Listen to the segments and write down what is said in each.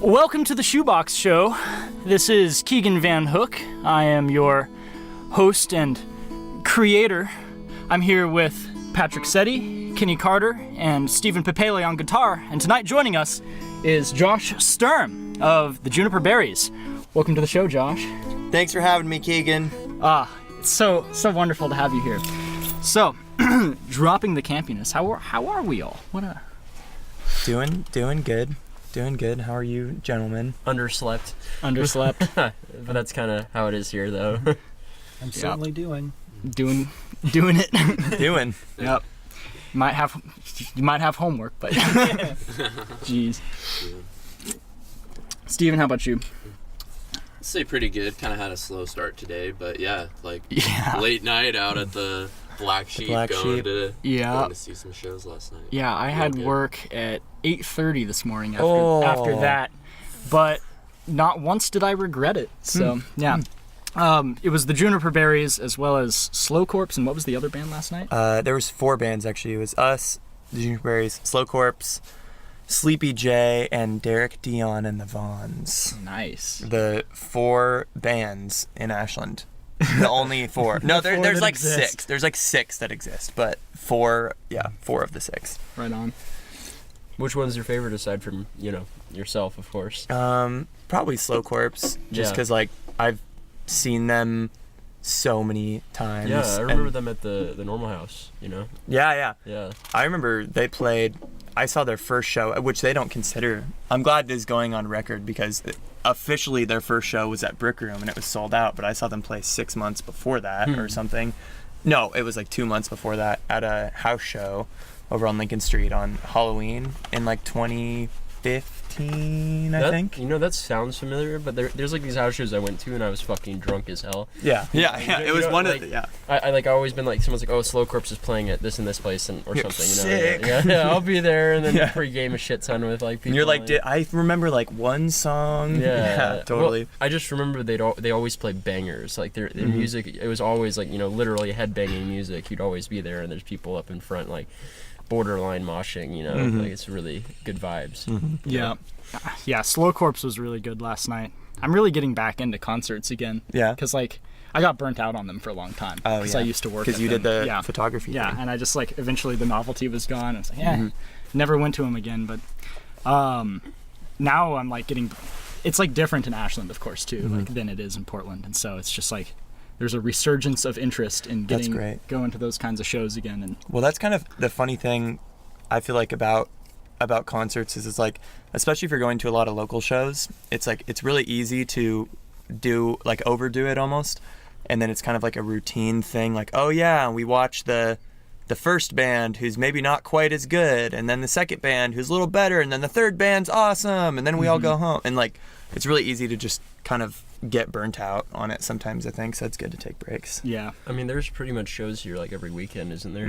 Welcome to the ShoeBox Show. This is Keegan Van Hook. I am your host and creator. I'm here with Patrick Setty, Kenny Karter, and Steven Papale on guitar. And tonight joining us is Josh Stirm of the Juniper Berries. Welcome to the show, Josh. Thanks for having me, Keegan. It's so wonderful to have you here. So, dropping the campiness. How are we all? Doing good. Doing good. How are you, gentlemen? Underslept. But that's kind of how it is here, though. I'm certainly doing it. Doing. Yep. You might have homework, but jeez. Steven, how about you? I'd say pretty good. Kind of had a slow start today, but late night out at the Black Sheep, going to see some shows last night. Yeah, I had work at 8:30 this morning after that, but not once did I regret it. So yeah, it was the Juniper Berries as well as Slow Corpse, and what was the other band last night? There was 4 bands actually. It was us, the Juniper Berries, Slow Corpse, Sleepy J, and Derek Dion and the Vaughns. Nice. The 4 bands in Ashland. The only 4. No, there's like exist. 6. There's like 6 that exist, but 4 of the 6. Right on. Which one's your favorite aside from, yourself, of course? Probably Slow Corpse, just because like I've seen them so many times. Yeah, I remember them at the Normal House, Yeah. Yeah. I remember they played. I saw their first show, which they don't consider. I'm glad this is going on record because officially their first show was at Brick Room and it was sold out. But I saw them play 6 months before that or something. No, it was like 2 months before that at a house show over on Lincoln Street on Halloween in like 2015, I think. That sounds familiar, but there's like these house shows I went to and I was fucking drunk as hell. Yeah. It was one of the, I always been like, someone's like, oh, Slow Corpse is playing at this and this place or something, Sick. Yeah, I'll be there, and then pre-game a shit ton with like people. And you're like, I remember like one song. Yeah, totally. Well, I just remember they always play bangers. Like their music, it was always like, literally headbanging music. You'd always be there and there's people up in front like borderline moshing, like it's really good vibes. Yeah, Slow Corpse was really good last night. I'm really getting back into concerts again. Yeah. Because like I got burnt out on them for a long time. Oh, because I used to work. Because you did the photography. Yeah, thing. and I just like eventually the novelty was gone. I was like, never went to them again. But now I'm like it's like different in Ashland, of course, too, like than it is in Portland, and so it's just like there's a resurgence of interest in going to those kinds of shows again. And well, that's kind of the funny thing I feel like about concerts is it's like, especially if you're going to a lot of local shows, it's like it's really easy to overdo it almost, and then it's kind of like a routine thing, like, oh yeah, we watch the first band who's maybe not quite as good, and then the second band who's a little better, and then the third band's awesome, and then we all go home, and like it's really easy to just kind of get burnt out on it sometimes, I think, so it's good to take breaks. Yeah. I mean, there's pretty much shows here like every weekend, isn't there?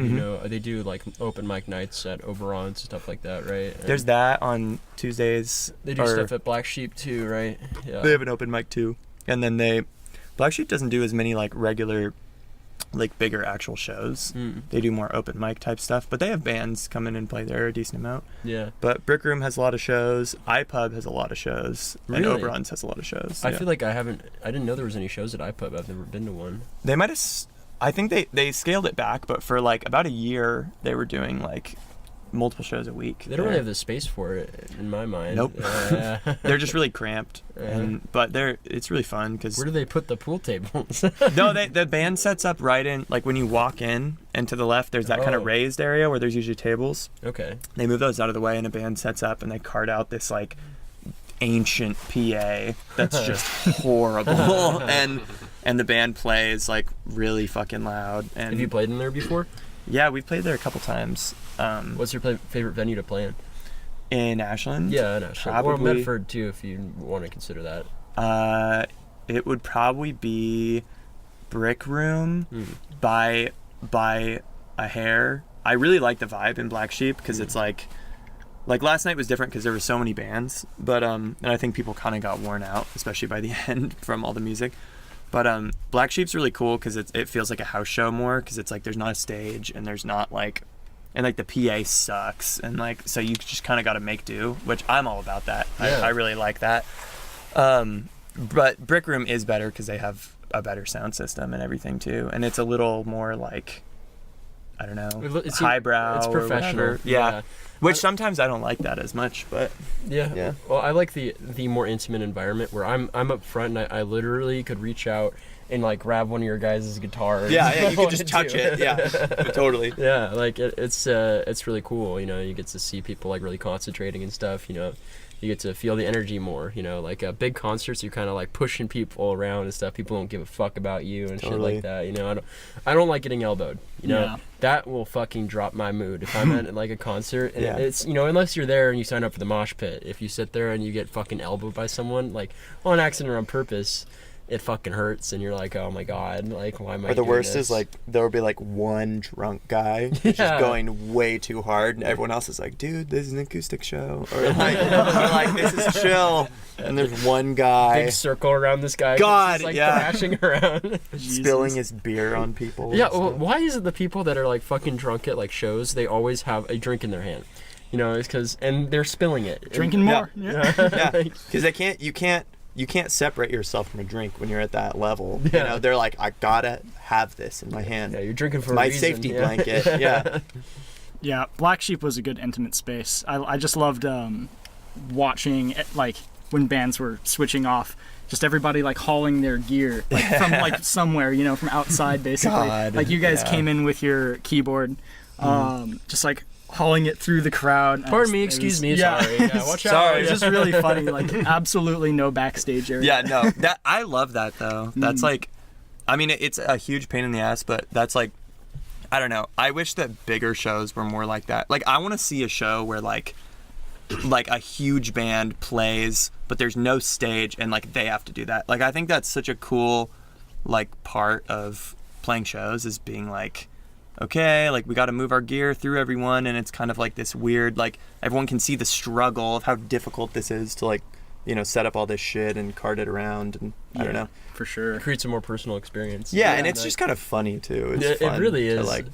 They do like open mic nights at Overons and stuff like that, right? And there's that on Tuesdays. They do stuff at Black Sheep too, right? Yeah. They have an open mic too. And then Black Sheep doesn't do as many like regular, like bigger actual shows. They do more open mic type stuff, but they have bands come in and play there a decent amount. Yeah. But Brick Room has a lot of shows. iPub has a lot of shows. Really? And Oberon's has a lot of shows. I feel like I didn't know there was any shows at iPub. I've never been to one. They might have, I think they scaled it back, but for like about a year they were doing like multiple shows a week. They don't really have the space for it, in my mind. Nope. They're just really cramped, but it's really fun because. Where do they put the pool tables? No, the band sets up right in, like when you walk in, and to the left there's that kind of raised area where there's usually tables. Okay. They move those out of the way, and a band sets up, and they cart out this like ancient PA that's just horrible, and the band plays like really fucking loud. And have you played in there before? Yeah, we've played there a couple times. What's your favorite venue to play in? In Ashland? Yeah, in Ashland. Probably, or Medford too, if you want to consider that. It would probably be Brick Room by a hair. I really like the vibe in Black Sheep because it's like last night was different because there were so many bands, but and I think people kind of got worn out, especially by the end from all the music. But Black Sheep's really cool because it feels like a house show more, because it's like there's not a stage and there's not like and like the PA sucks, and like so you just kind of got to make do, which I'm all about that. Yeah. I really like that. But Brick Room is better because they have a better sound system and everything too, and it's a little more like, I don't know, It's highbrow. It's or professional. whatever. Yeah. Which sometimes I don't like that as much, but yeah. Well, I like the more intimate environment where I'm up front and I literally could reach out and like grab one of your guys' guitars. Yeah, you can just touch it. Yeah, totally. Yeah, like it's really cool. You know, you get to see people like really concentrating and stuff. You know, you get to feel the energy more. You know, like big concerts, you're kind of like pushing people around and stuff. People don't give a fuck about you and shit like that. You know, I don't like getting elbowed. You know, that will fucking drop my mood if I'm at like a concert. And it's, you know, unless you're there and you sign up for the mosh pit. If you sit there and you get fucking elbowed by someone, like on accident or on purpose, it fucking hurts, and you're like, oh my god, like why am I? Or the worst this? is like there will be like one drunk guy who's just going way too hard, and everyone else is like, dude, this is an acoustic show, or like this is chill, and there's one guy big circle around this guy, God, just, like thrashing around, spilling his beer on people. Yeah, well, why is it the people that are like fucking drunk at like shows, they always have a drink in their hand? You know, it's because and they're spilling it, drinking more. Yeah, because you can't separate yourself from a drink when you're at that level. Yeah. You know, they're like, I gotta have this in my hand. Yeah, you're drinking for my a reason. Safety blanket. Yeah. Yeah, Black Sheep was a good intimate space. I just loved watching like when bands were switching off, just everybody like hauling their gear like from like somewhere, you know, from outside basically. God, like you guys came in with your keyboard, just like hauling it through the crowd. Pardon me, excuse me, sorry. Yeah, watch out. Sorry. It's just really funny, like absolutely no backstage area. Yeah, no, that I love that though. That's like, I mean, it's a huge pain in the ass, but that's like, I don't know. I wish that bigger shows were more like that. Like, I want to see a show where like a huge band plays, but there's no stage, and like they have to do that. Like, I think that's such a cool, like, part of playing shows is being like, okay, like we got to move our gear through everyone, and it's kind of like this weird, like everyone can see the struggle of how difficult this is to like, you know, set up all this shit and cart it around, and I don't know. For sure. It creates a more personal experience. Yeah, and it's just kind of funny too. It's fun it really is. like,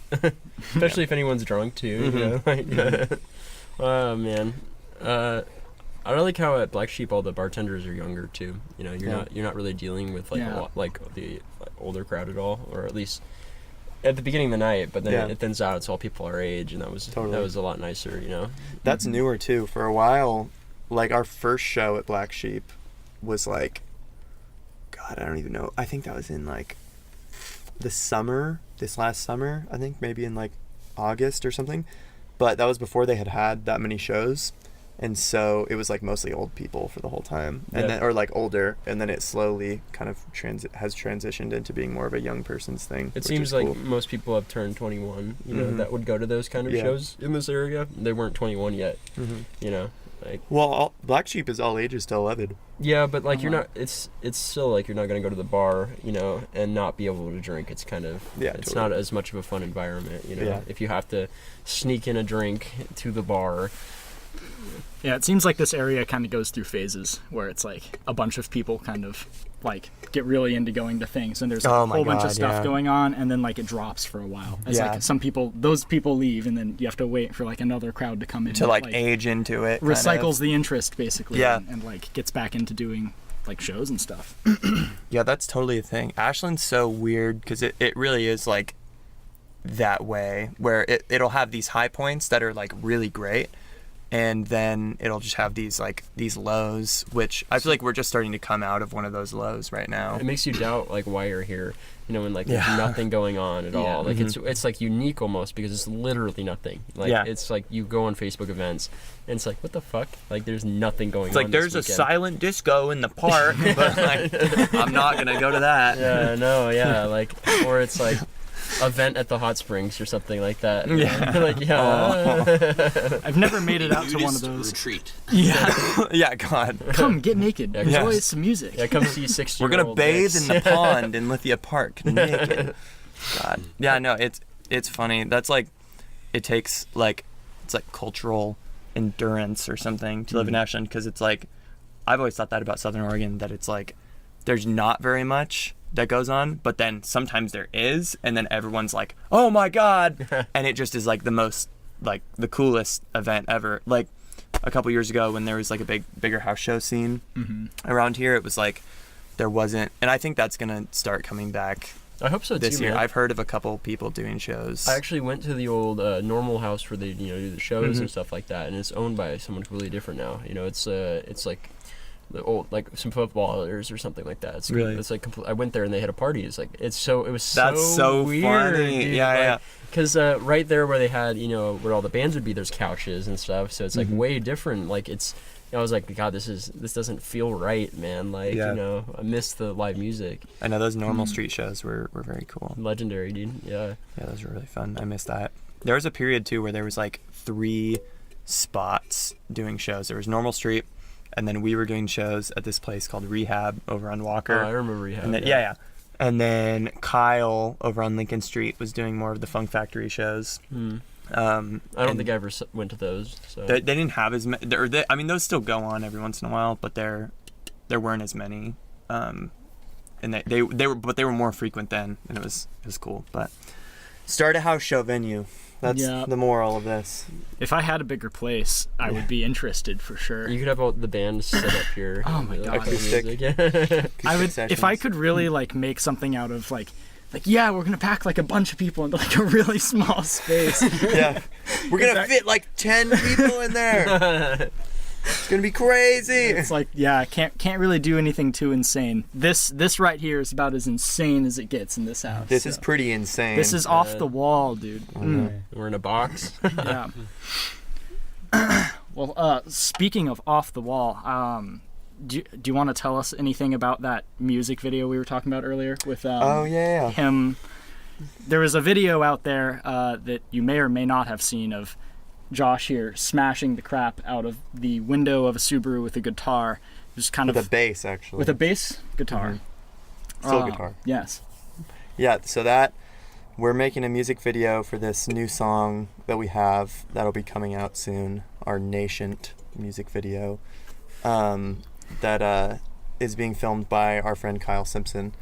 especially if anyone's drunk too. You know? Like, oh man. I really like how at Black Sheep all the bartenders are younger too. You know, you're not really dealing with like a lot, like the older crowd at all, or at least at the beginning of the night. But then it thins out. It's all people our age, and that was a lot nicer. You know. That's newer too. For a while, like our first show at Black Sheep was like, God, I don't even know. I think that was in like this last summer. I think maybe in like August or something. But that was before they had that many shows. And so it was like mostly old people for the whole time, and then, or like older, and then it slowly kind of has transitioned into being more of a young person's thing. It seems like most people have turned 21, you know, that would go to those kind of shows in this area. They weren't 21 yet, you know. Like, well, Black Sheep is all ages to 11. Yeah, but like you're not. It's still like you're not gonna go to the bar, you know, and not be able to drink. It's kind of it's not as much of a fun environment, you know. Yeah. If you have to sneak in a drink to the bar. Yeah, it seems like this area kind of goes through phases where it's like a bunch of people kind of like get really into going to things, and there's like, a whole bunch of stuff going on, and then like it drops for a while. It's like those people leave, and then you have to wait for like another crowd to come in to like age into it. Recycles the interest basically, and like gets back into doing like shows and stuff. Yeah, that's totally a thing. Ashland's so weird because it really is like that way where it'll have these high points that are like really great, and then it'll just have these lows, which I feel like we're just starting to come out of one of those lows right now. It makes you doubt like why you're here, you know, when like there's nothing going on at all. Like it's like unique almost because it's literally nothing. Like it's like you go on Facebook events and it's like, what the fuck? Like there's nothing going on. It's like there's a silent disco in the park, but like I'm not gonna go to that. Yeah, no, like, or it's like event at the hot springs or something like that. I've never made it out to one of those. Retreat. God, come get naked, enjoy some music. Come see 60. We're gonna bathe in the pond in Lithia Park naked. God, no, it's funny. That's like, it takes like, it's like cultural endurance or something to live in Ashland, because it's like, I've always thought that about Southern Oregon, that it's like there's not very much that goes on, but then sometimes there is, and then everyone's like, oh my God, and it just is like the most like the coolest event ever. Like a couple years ago when there was like a bigger house show scene around here, it was like there wasn't, and I think that's gonna start coming back. I hope so this too, year. man. I've heard of a couple people doing shows. I actually went to the old Normal House where they do the shows and stuff like that, and it's owned by someone completely different now. It's like the old, like some footballers or something like that. It's really, it's like I went there and they had a party. It's like it was that's so weird, funny. Dude. Yeah. Because right there where they had where all the bands would be, there's couches and stuff. So it's like way different. Like it's. I was like, God, this doesn't feel right, man. Like I miss the live music. I know those Normal street shows were very cool. Legendary, dude. Yeah. Yeah, those were really fun. I miss that. There was a period too where there was like 3 spots doing shows. There was Normal Street, and then we were doing shows at this place called Rehab over on Walker. Oh, I remember Rehab. And then, yeah. And then Kyle over on Lincoln Street was doing more of the Funk Factory shows. I don't think I ever went to those. So. They didn't have as many. I mean, those still go on every once in a while, but there weren't as many. And they were more frequent then, and it was cool. But start a house show venue. That's the moral of this. If I had a bigger place, I would be interested for sure. You could have all the band set up here. Oh my God. Acoustic. I would if I could really like make something out of like yeah, we're gonna pack like a bunch of people into like a really small space. Yeah, we're gonna fit like 10 people in there. It's gonna be crazy. It's like can't really do anything too insane. This right here is about as insane as it gets in this house. This is pretty insane. This is off the wall, dude. We're in a box. Yeah. Well, speaking of off the wall, do you want to tell us anything about that music video we were talking about earlier with him? There was a video out there that you may or may not have seen of Josh here smashing the crap out of the window of a Subaru with a guitar, just kind with of a bass, actually. With a bass guitar. Still guitar. Yes. Yeah, so that we're making a music video for this new song that we have that'll be coming out soon, our Nascent music video. That is being filmed by our friend Kyle Simpson.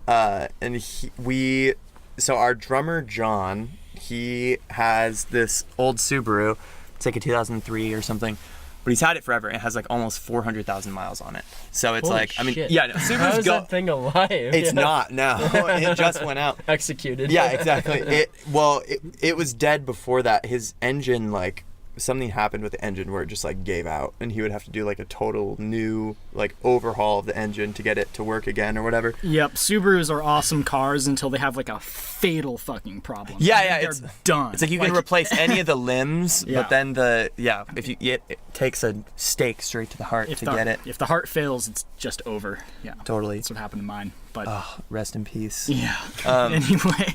And so our drummer John, he has this old Subaru. It's like a 2003 or something, but he's had it forever. It has like almost 400,000 miles on it. So it's Holy shit. No, Subarus How is that thing alive? It's not. No, it just went out. Executed. Yeah, exactly. It was dead before that. His engine, like, something happened with the engine where it just like gave out, and he would have to do like a total new like overhaul of the engine to get it to work again or whatever. Yep, Subarus are awesome cars until they have like a fatal fucking problem. Yeah, they're done. It's like you can replace any of the limbs, but then it takes a stake straight to the heart to get it. If the heart fails, it's just over. Yeah, totally. That's what happened to mine. But rest in peace. Yeah. Anyway,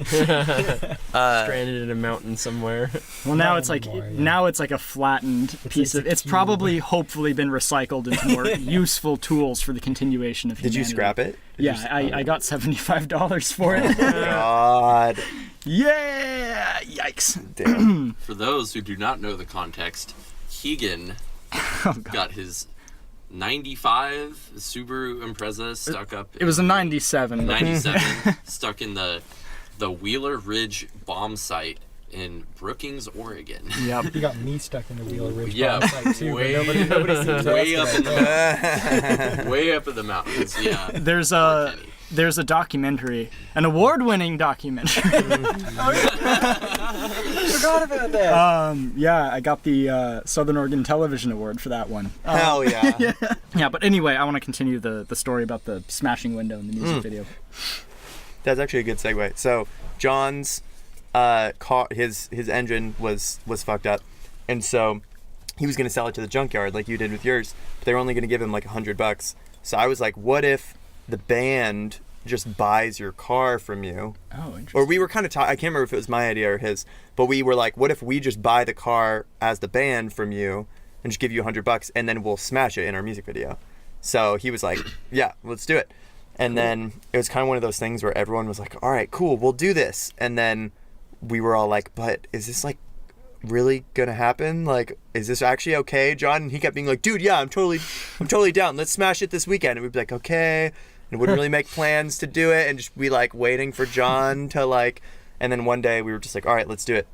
stranded in a mountain somewhere. Well, now it's like a flattened piece of. It's probably hopefully been recycled into more useful tools for the continuation of humanity. Did you scrap it? I got $75 for it. God. Yeah. Yikes. Damn. For those who do not know the context, Keegan got his 95 Subaru Impreza stuck up. It was a 97. 97 stuck in the Wheeler Ridge bomb site in Brookings, Oregon. Yep. You got me stuck in the Wheeler Ridge bomb site too. Way, nobody seems to way up ask in the mountains. Way up in the mountains. Yeah. There's a documentary, an award-winning documentary. I forgot about that. Yeah, I got the Southern Oregon Television Award for that one. Hell yeah. Yeah, but anyway, I want to continue the story about the smashing window in the music video. That's actually a good segue. So John's car, his engine was fucked up, and so he was gonna sell it to the junkyard like you did with yours, but they were only gonna give him like $100. So I was like, what if the band just buys your car from you? Oh, interesting. Or we were kind of I can't remember if it was my idea or his, but we were like, what if we just buy the car as the band from you and just give you $100 and then we'll smash it in our music video? So he was like, yeah, let's do it. And then it was kind of one of those things where everyone was like, all right, cool, we'll do this. And then we were all like, but is this like really gonna happen? Like, is this actually okay, John? And he kept being like, dude, yeah, I'm totally down. Let's smash it this weekend. And we'd be like, okay. And wouldn't really make plans to do it and just be like waiting for John to like, and then one day we were just like, all right, let's do it.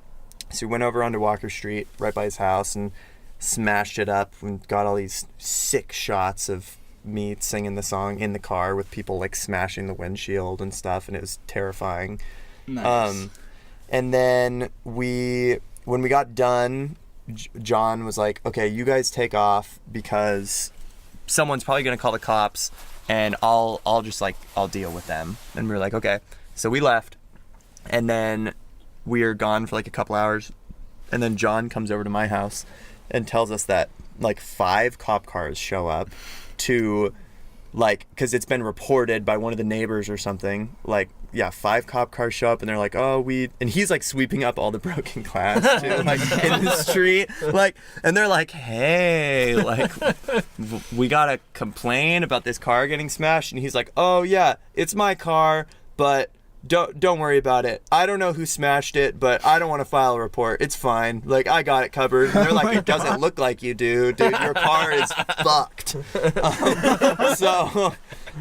So we went over onto Walker Street right by his house and smashed it up and got all these sick shots of me singing the song in the car with people like smashing the windshield and stuff, and it was terrifying. Nice. And then when we got done, John was like, okay, you guys take off because someone's probably going to call the cops, and I'll deal with them. And we were like, okay. So we left, and then we are gone for like a couple hours, and then John comes over to my house and tells us that like 5 cop cars show up to, like, because it's been reported by one of the neighbors or something, like, yeah, 5 cop cars show up, and they're like, oh, and he's like sweeping up all the broken glass too, like in the street, like, and they're like, hey, like, we gotta complain about this car getting smashed, and he's like, oh yeah, it's my car, but don't worry about it. I don't know who smashed it, but I don't want to file a report. It's fine. Like, I got it covered. And they're like, it doesn't look like you do, dude. Your car is fucked. So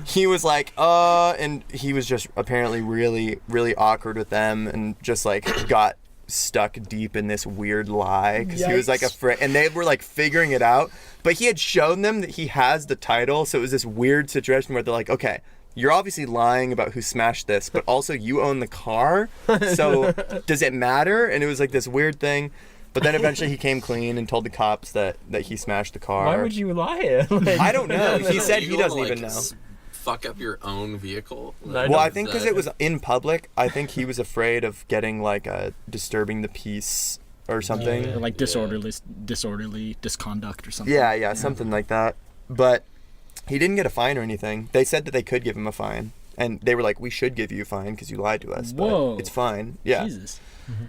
he was like, and he was just apparently really, really awkward with them and just like got stuck deep in this weird lie because he was like afraid, and they were like figuring it out, but he had shown them that he has the title. So it was this weird situation where they're like, okay, you're obviously lying about who smashed this, but also you own the car, so does it matter? And it was like this weird thing. But then eventually he came clean and told the cops that he smashed the car. Why would you lie? Like, I don't know. He said he doesn't even know. Fuck up your own vehicle? Well, I think because it was in public, I think he was afraid of getting like disturbing the peace or something. Or like disorderly misconduct or something. Yeah, something like that. But he didn't get a fine or anything. They said that they could give him a fine, and they were like, "We should give you a fine because you lied to us." Whoa. But it's fine. Yeah. Jesus.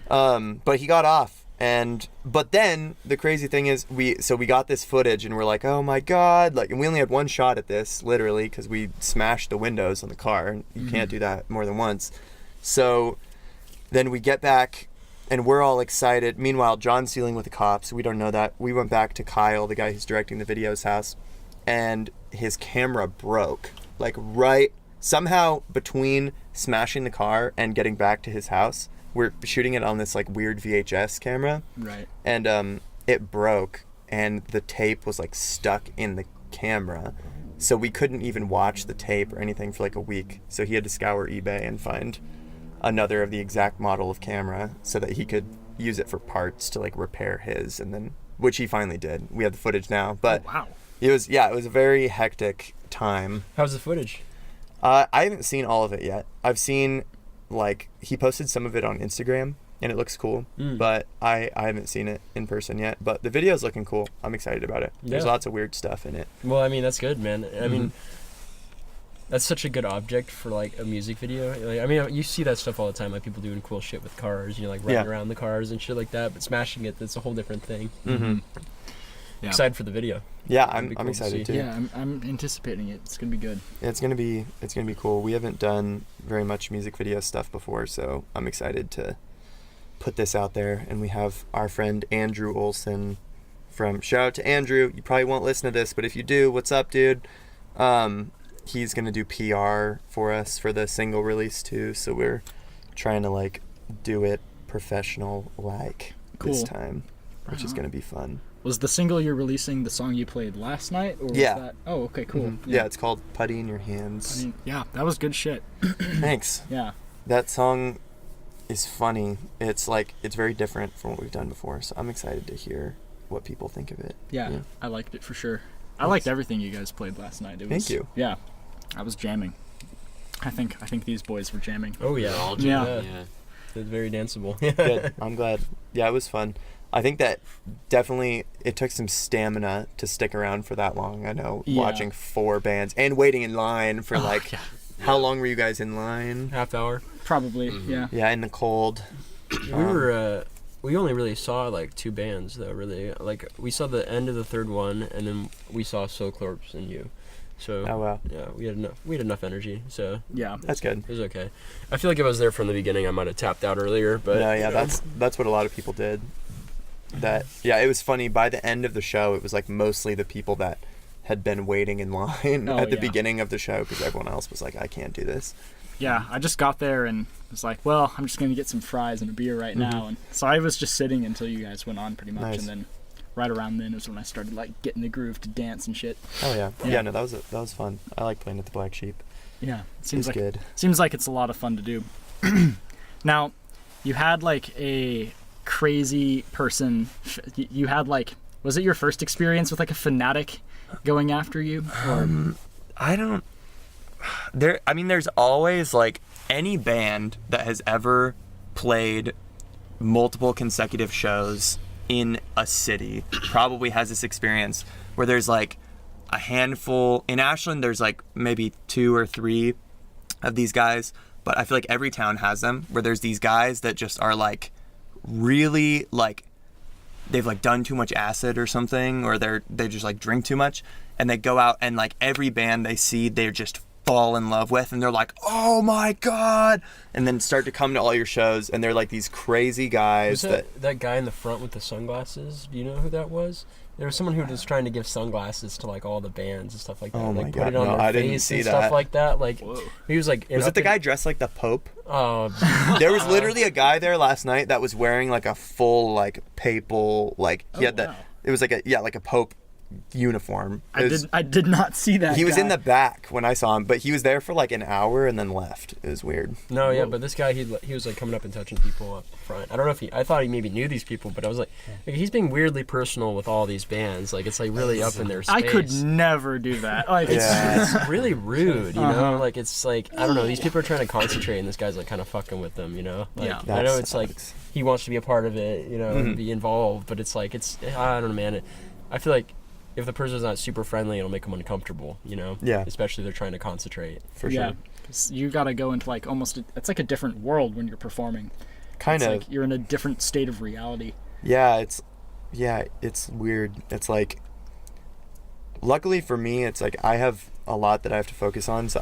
But he got off, but then the crazy thing is, we got this footage, and we're like, "Oh my god!" Like, and we only had one shot at this, literally, because we smashed the windows on the car, and you can't do that more than once. So then we get back, and we're all excited. Meanwhile, John's dealing with the cops. We don't know that. We went back to Kyle, the guy who's directing the video's house, and his camera broke, like somehow between smashing the car and getting back to his house. We're shooting it on this like weird VHS camera, right? And it broke, and the tape was like stuck in the camera, so we couldn't even watch the tape or anything for like a week. So he had to scour eBay and find another of the exact model of camera so that he could use it for parts to like repair his, and then, which he finally did. We have the footage now, but wow. It was a very hectic time. How's the footage? I haven't seen all of it yet. I've seen, like, he posted some of it on Instagram, and it looks cool, but I haven't seen it in person yet. But the video's looking cool. I'm excited about it. There's lots of weird stuff in it. Well, I mean, that's good, man. I mean, that's such a good object for, like, a music video. Like, I mean, you see that stuff all the time, like people doing cool shit with cars, you know, like running around the cars and shit like that, but smashing it, that's a whole different thing. Yeah. Excited for the video. Yeah, I'm excited too. Yeah, I'm anticipating it. It's gonna be good. It's gonna be cool. We haven't done very much music video stuff before, so I'm excited to put this out there. And we have our friend Andrew Olson shout out to Andrew. You probably won't listen to this, but if you do, what's up, dude? He's gonna do PR for us for the single release too, so we're trying to like do it professional this time, which is gonna be fun. Was the single you're releasing the song you played last night? Or was that... Oh, okay, cool. Yeah, it's called Putty in Your Hands. Yeah, that was good shit. Thanks. Yeah. That song is funny. It's very different from what we've done before, so I'm excited to hear what people think of it. Yeah. I liked it for sure. I liked everything you guys played last night. Thank you. Yeah, I was jamming. I think these boys were jamming. Oh, yeah. All yeah. It's very danceable. Good. I'm glad. Yeah, it was fun. I think that definitely it took some stamina to stick around for that long. I know, watching 4 bands and waiting in line for how long were you guys in line? Half hour. Probably, yeah. Yeah, in the cold. We only really saw like 2 bands though, really. Like we saw the end of the third one, and then we saw Soul Corpse and you. So yeah, we had enough energy. So yeah, that's good. It was okay. I feel like if I was there from the beginning, I might have tapped out earlier. But no, yeah, that's what a lot of people did. It was funny. By the end of the show, it was like mostly the people that had been waiting in line at the beginning of the show, because everyone else was like, I can't do this. Yeah, I just got there and was like, well, I'm just going to get some fries and a beer right now. And so I was just sitting until you guys went on pretty much. Nice. And then right around then is when I started like getting the groove to dance and shit. Oh yeah. Yeah, no, that was fun. I like playing at the Black Sheep. Yeah, it seems like good. Seems like it's a lot of fun to do. Now, you had like a crazy person. You had like, was it your first experience with like a fanatic going after you? Or? I don't. There's always like any band that has ever played multiple consecutive shows in a city probably has this experience where there's like a handful. In Ashland, there's like maybe 2 or 3 of these guys, but I feel like every town has them, where there's these guys that just are like really like they've like done too much acid or something, or they just like drink too much, and they go out and like every band they see they're just fall in love with, and they're like, oh my god, and then start to come to all your shows, and they're like these crazy guys. Was that guy in the front with the sunglasses? Do you know who that was? There was someone who was trying to give sunglasses to like all the bands and stuff like that. Oh my like, god, put it on no, their I didn't face see and that. stuff like that. Like, whoa. He was like, Was it the guy dressed like the Pope? Oh, There was literally a guy there last night that was wearing like a full like papal, like he had wow. it was like a Pope uniform. I did not see that. He was guy. in the back when I saw him, but he was there for like an hour and then left. It was weird. no, yeah, but this guy, he was like coming up and touching people up front. I don't know if I thought he maybe knew these people, but I was like he's being weirdly personal with all these bands. Like, it's like really up in their space. I could never do that. Like, It's really rude, you know? Like, it's like, I don't know, these people are trying to concentrate, and this guy's like kind of fucking with them, you know? Like, Yeah. I know That it's like, sucks. he wants to be a part of it, you know, and be involved, but it's like, I don't know, man. I feel like if the person's not super friendly, it'll make them uncomfortable, you know? Yeah. Especially if they're trying to concentrate. For yeah, sure. 'cause you gotta go into like it's like a different world when you're performing. Kind It's of. like you're in a different state of reality. Yeah, it's weird. It's like, luckily for me, it's like I have a lot that I have to focus on, so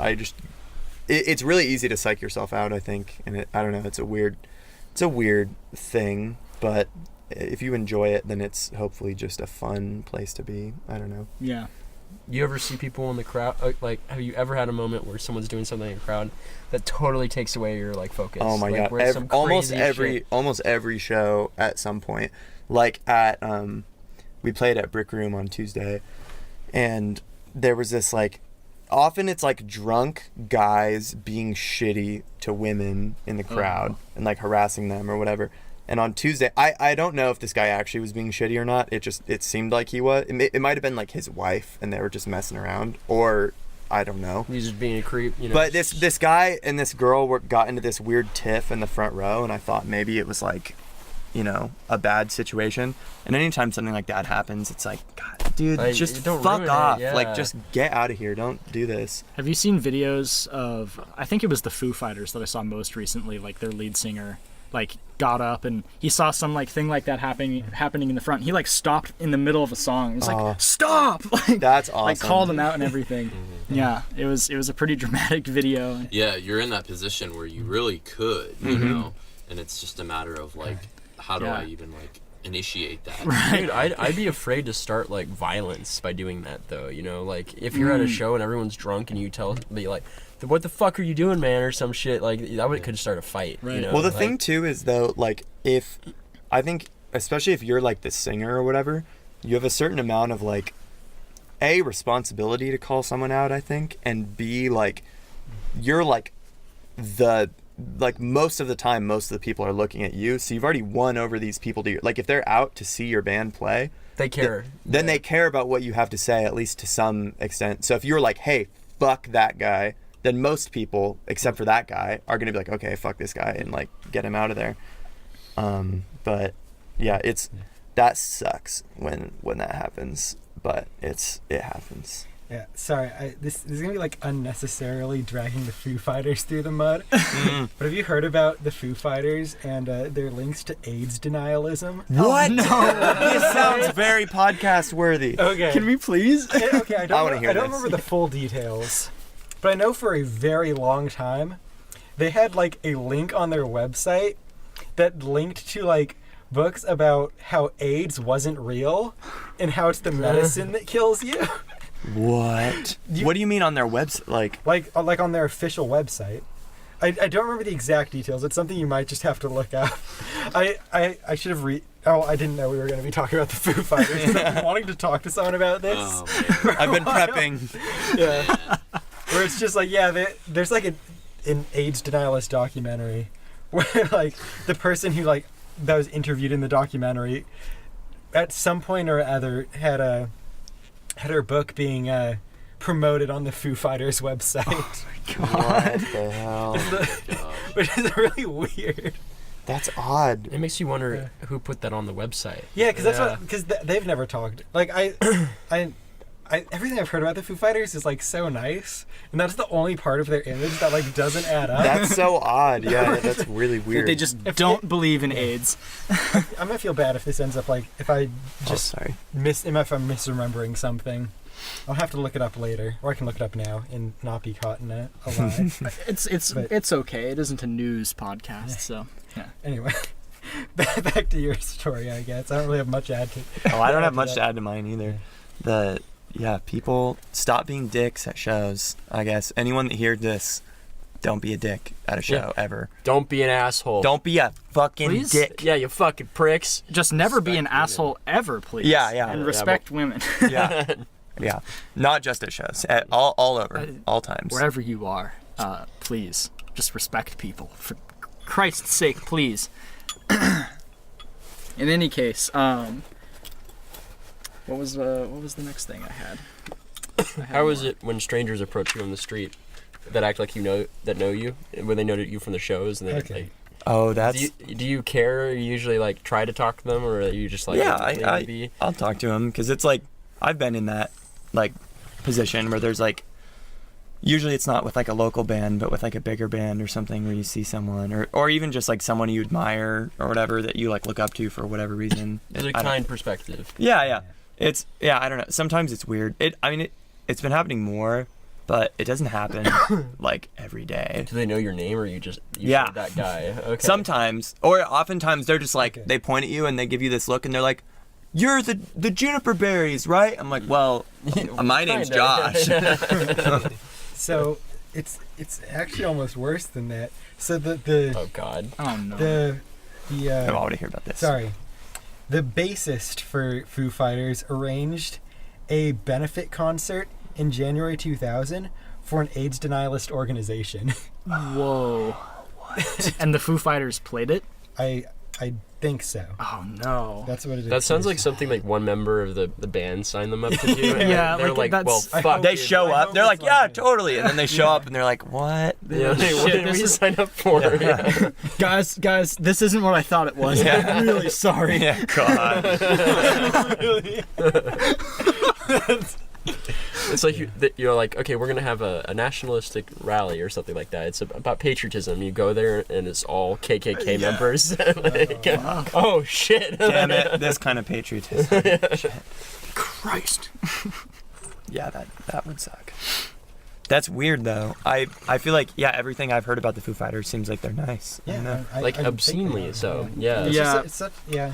it's really easy to psych yourself out, I think, and I don't know, it's a weird thing, but if you enjoy it, then it's hopefully just a fun place to be. I don't know. Yeah. You ever see people in the crowd, like, have you ever had a moment where someone's doing something in a crowd that totally takes away your, like, focus? Oh my like, god! where it's some almost crazy every shit. show at some point, like at we played at Brick Room on Tuesday, and there was this like, often it's like drunk guys being shitty to women in the crowd and like harassing them or whatever. And on Tuesday, I don't know if this guy actually was being shitty or not. It seemed like he was. It might have been like his wife, and they were just messing around, or I don't know. He's just being a creep, you know? But this guy and this girl got into this weird tiff in the front row, and I thought maybe it was like, you know, a bad situation. And anytime something like that happens, it's like, God, dude, Like, just don't fuck ruin it, off. yeah. Like, just get out of here. Don't do this. Have you seen videos of? I think it was the Foo Fighters that I saw most recently. Like their lead singer, like got up and he saw some like thing like that happening in the front. He like stopped in the middle of a song. He was like, "Stop!" Like That's awesome. like called him out and everything. Yeah, it was a pretty dramatic video. Yeah, you're in that position where you really could, you know, and it's just a matter of like, how do I even like initiate that? Dude, I'd be afraid to start like violence by doing that though, you know, like if you're at a show and everyone's drunk and you tell me like, what the fuck are you doing, man, or some shit, like that could start a fight. Right. You know? Well, the like, thing too is though, like I think especially if you're like the singer or whatever, you have a certain amount of like A, responsibility to call someone out, I think, and B, like you're like most of the time most of the people are looking at you, so you've already won over these people to like if they're out to see your band play, they care. then they care about what you have to say, at least to some extent. So if you're like, hey, fuck that guy, then most people, except for that guy, are gonna be like, okay, fuck this guy, and like get him out of there. But yeah, that sucks when that happens, but it happens. Yeah, sorry, this is gonna be like unnecessarily dragging the Foo Fighters through the mud. But have you heard about the Foo Fighters and their links to AIDS denialism? What? No. This sounds very podcast worthy. Okay. Can we please? Okay, I don't wanna hear I don't this. remember the full details, but I know for a very long time they had like a link on their website that linked to like books about how AIDS wasn't real and how it's the medicine that kills you. What? What do you mean on their website? Like on their official website. I don't remember the exact details. It's something you might just have to look up. I should have Oh, I didn't know we were going to be talking about the Foo Fighters. I've been wanting to talk to someone about this. Oh, I've been prepping. Yeah. Where it's just like, there's like an AIDS denialist documentary where like the person who like that was interviewed in the documentary at some point or other had her book being promoted on the Foo Fighters website. Oh my God. What the hell? Which is really weird. That's odd. It makes you wonder who put that on the website. Yeah, because they've never talked. Like everything I've heard about the Foo Fighters is like so nice, and that's the only part of their image that like doesn't add up. That's so odd. Yeah, that's really weird. They just don't believe in AIDS. I'm gonna feel bad if this ends up like if I just sorry. if I'm misremembering something. I'll have to look it up later, or I can look it up now and not be caught in a lie. It's okay. It isn't a news podcast, so yeah. Anyway, back to your story, I guess. I don't really have much to add to. I don't have much to add to mine either. People stop being dicks at shows. I guess anyone that hears this, don't be a dick at a show ever. Don't be an asshole. Don't be a fucking Please? dick. Yeah, you fucking pricks. Just never be an asshole ever, please. Yeah. And respect women. Yeah. Yeah. Not just at shows. At all over. All times. Wherever you are, please just respect people. For Christ's sake, please. In any case, what was the next thing I had? How is it when strangers approach you on the street that act like know you when they know you from the shows and they like? Oh, that's. Do you care? Or you usually like try to talk to them, or are you just like? Yeah, I'll talk to them because it's like I've been in that like position where there's like. Usually it's not with like a local band, but with like a bigger band or something where you see someone or even just like someone you admire or whatever that you like look up to for whatever reason. It's a kind perspective. Yeah. It's I don't know. Sometimes it's weird. It's been happening more, but it doesn't happen like every day. Do they know your name or you that guy? Okay. Sometimes or oftentimes they're just like they point at you and they give you this look and they're like, "You're the Juniper Berries, right?" I'm like, "Well, my name's Josh." So it's actually almost worse than that. So the oh god, oh no, I want to hear about this. Sorry, the bassist for Foo Fighters arranged a benefit concert in January 2000 for an AIDS denialist organization. Whoa, what? And the Foo Fighters played it? I think so. Oh no, that's what it is. That sounds like something like one member of the band signed them up to do. Yeah, they're like well, fuck. They show up. They're like, "Yeah, totally," and then they show up and they're like, "What?" Yeah, what did we sign up for? Yeah. Guys, this isn't what I thought it was. Yeah. I'm really sorry. Yeah, God. Really? It's like you're like, okay, we're gonna have a nationalistic rally or something like that. It's about patriotism. You go there and it's all KKK members. Oh shit! Damn it! This kind of patriotism. Christ. Yeah, that would suck. That's weird though. I feel like everything I've heard about the Foo Fighters seems like they're nice. Yeah, like obscenely so. Yeah. Yeah.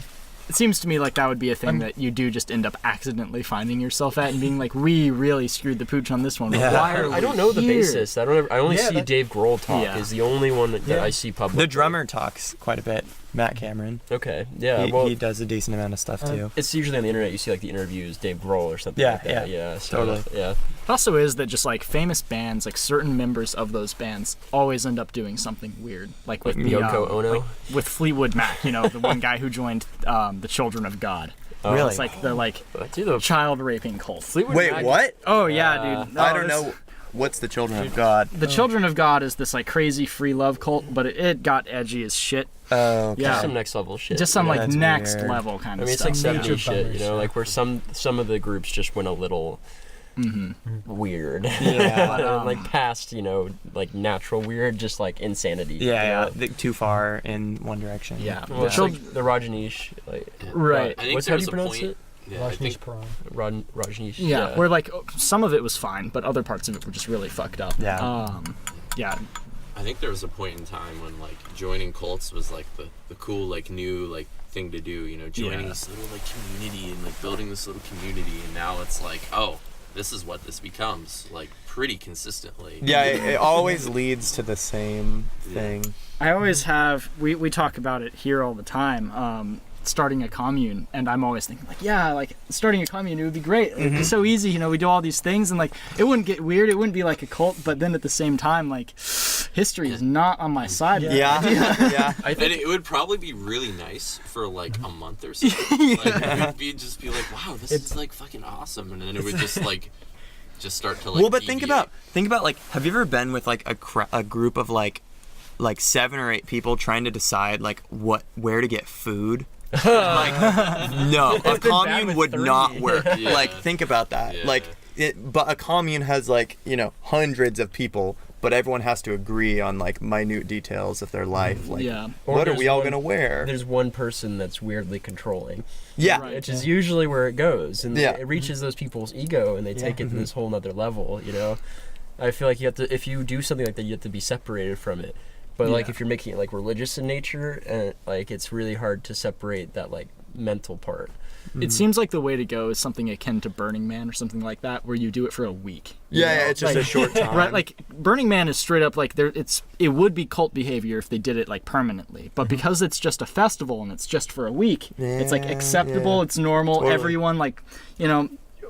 It seems to me like that would be a thing that you do just end up accidentally finding yourself at and being like, we really screwed the pooch on this one. Yeah. Why are we I don't know the here? bassist. I only see Dave Grohl talk. Yeah. Is the only one that I see publicly. The drummer talks quite a bit. Matt Cameron. Okay. Yeah. He does a decent amount of stuff too. It's usually on the internet. You see like the interviews, Dave Grohl or something like that. Yeah. So, totally. Yeah. It also is that just like famous bands, like certain members of those bands always end up doing something weird. Like with Yoko Ono? like with Fleetwood Mac, the one guy who joined the Children of God. Really? It's like the child raping cult. Fleetwood Wait, Mac, what? Oh yeah, dude. I don't know. What's the Children of God? The Children of God is this like crazy free love cult, but it got edgy as shit. Oh, okay. Yeah. Some next level shit. Just some like that's next weird. level kind I of mean, it's stuff. like 70s shit, like where some of the groups just went a little weird. Yeah. Like past, like natural weird, just like insanity. Yeah. Too far in one direction. Yeah. Well, it's like the Rajneesh, like Right. I think how do there's you a pronounce point. it? Yeah, I think Rajneesh. Yeah, where like some of it was fine, but other parts of it were just really fucked up. Yeah. Yeah. I think there was a point in time when like joining cults was like the cool like new like thing to do, joining this little like community and like building this little community, and now it's like, oh, this is what this becomes, like, pretty consistently. Yeah, it always leads to the same thing. I always have, we talk about it here all the time, starting a commune, and I'm always thinking like, yeah, like starting a commune, it would be great. It'd be so easy, you know, we do all these things and like it wouldn't get weird, it wouldn't be like a cult, but then at the same time, like, history is not on my side. Yeah. I think it would probably be really nice for like a month or so. Like, it would just be like, wow, this is like fucking awesome, and then it would just like start to like. Well, but think about like, have you ever been with like a group of like 7 or 8 people trying to decide like where to get food? Like, no, a commune would 3. not work. Yeah. Like, think about that. Yeah. Like, but a commune has like, you know, hundreds of people, but everyone has to agree on like minute details of their life. Like, what are we all gonna wear? There's one person that's weirdly controlling. Yeah, Right. Which is usually where it goes, and Yeah. it reaches those people's ego, and they take it to this whole nother level. You know, I feel like you have to, if you do something like that, you have to be separated from it. But like, if you're making it like religious in nature, and like, it's really hard to separate that like mental part. It seems like the way to go is something akin to Burning Man or something like that, where you do it for a week. Yeah, it's just like, a short time. Right, like Burning Man is straight up like it would be cult behavior if they did it like permanently, but because it's just a festival and it's just for a week, it's like acceptable, it's normal, Totally. everyone, like, you know,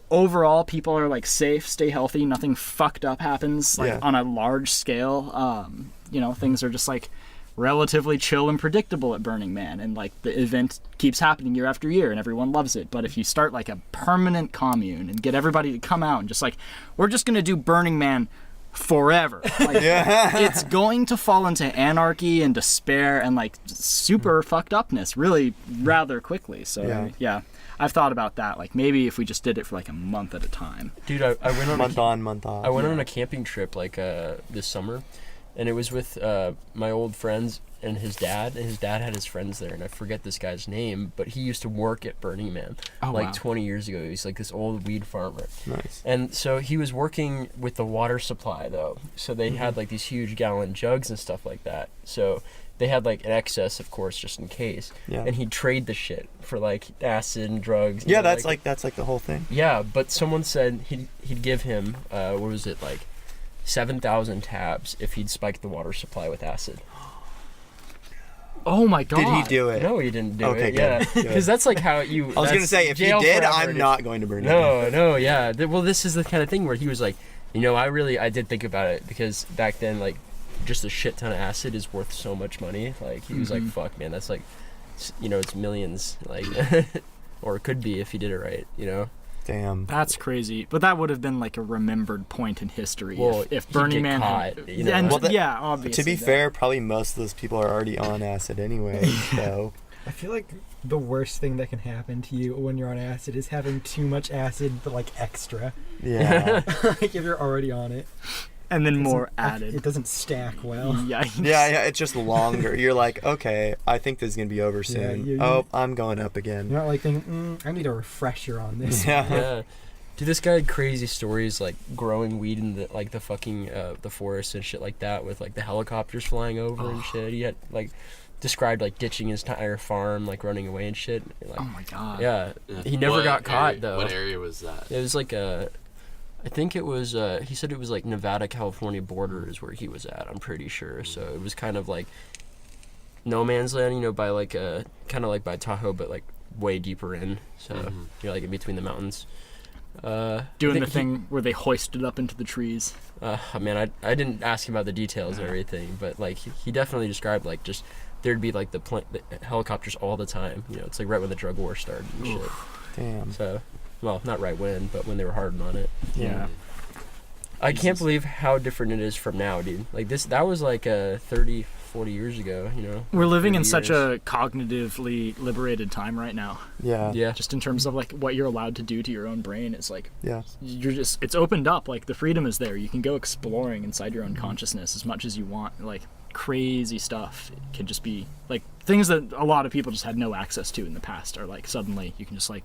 overall people are like safe, stay healthy, nothing fucked up happens like on a large scale. You know, things are just like relatively chill and predictable at Burning Man, and like the event keeps happening year after year and everyone loves it. But if you start like a permanent commune and get everybody to come out and just like, we're just gonna do Burning Man forever, like, it's going to fall into anarchy and despair and like super fucked upness really rather quickly. So yeah, I've thought about that, like maybe if we just did it for like a month at a time. Dude, I went on month on, month off. I went on a camping trip like this summer, and it was with my old friends and his dad had his friends there, and I forget this guy's name, but he used to work at Burning Man 20 years ago. He's like this old weed farmer. Nice. And so he was working with the water supply though, so they had like these huge gallon jugs and stuff like that, so they had like an excess, of course, just in case. And he'd trade the shit for like acid and drugs. Yeah, that's like the whole thing. Yeah, but someone said he'd give him what was it, like 7,000 tabs if he'd spike the water supply with acid. Oh my god. Did he do it? No, he didn't do Okay, it. Yeah, good. because that's like how you. I was gonna say, if he did, I'm not going to burn it. No, yeah. Well, this is the kind of thing where he was like, you know, I did think about it, because back then, like, just a shit ton of acid is worth so much money. Like, he was like, fuck, man, that's like, you know, it's millions, like, or it could be if he did it right, you know. Damn. That's crazy. But that would have been like a remembered point in history if he'd Burning get Man caught, you know. And, Well, yeah, obviously. To be fair, probably most of those people are already on acid anyway, so. I feel like the worst thing that can happen to you when you're on acid is having too much acid, but like extra. Yeah. Like if you're already on it. And then more It added. doesn't stack well. Yikes. Yeah, it's just longer. You're like, okay, I think this is going to be over soon. I'm going up again. You're not like thinking, I need a refresher on this. Yeah. Dude, this guy had crazy stories, like growing weed in the like the fucking the forest and shit like that, with like the helicopters flying over and shit. He had like described like ditching his entire farm, like running away and shit. Like, Oh my god. yeah, he never got caught though. What area was that? It was like I think it was he said it was like Nevada California border is where he was at, I'm pretty sure. So it was kind of like no man's land, you know, by like kind of like by Tahoe, but like way deeper in. So you're like in between the mountains. Doing the thing where they hoisted up into the trees. Man, I didn't ask him about the details and everything, but like he definitely described like just there'd be like the helicopters all the time. You know, it's like right when the drug war started and shit. Damn. So, well, not right when, but when they were hard on it. Yeah. I can't believe how different it is from now, dude. Like that was like 30, 40 years ago, you know. We're living in 30 such years. a cognitively liberated time right now. Yeah. Yeah. Just in terms of like what you're allowed to do to your own brain, it's like Yeah. it's opened up, like the freedom is there. You can go exploring inside your own consciousness as much as you want. Like crazy stuff. It can just be like things that a lot of people just had no access to in the past are like suddenly you can just like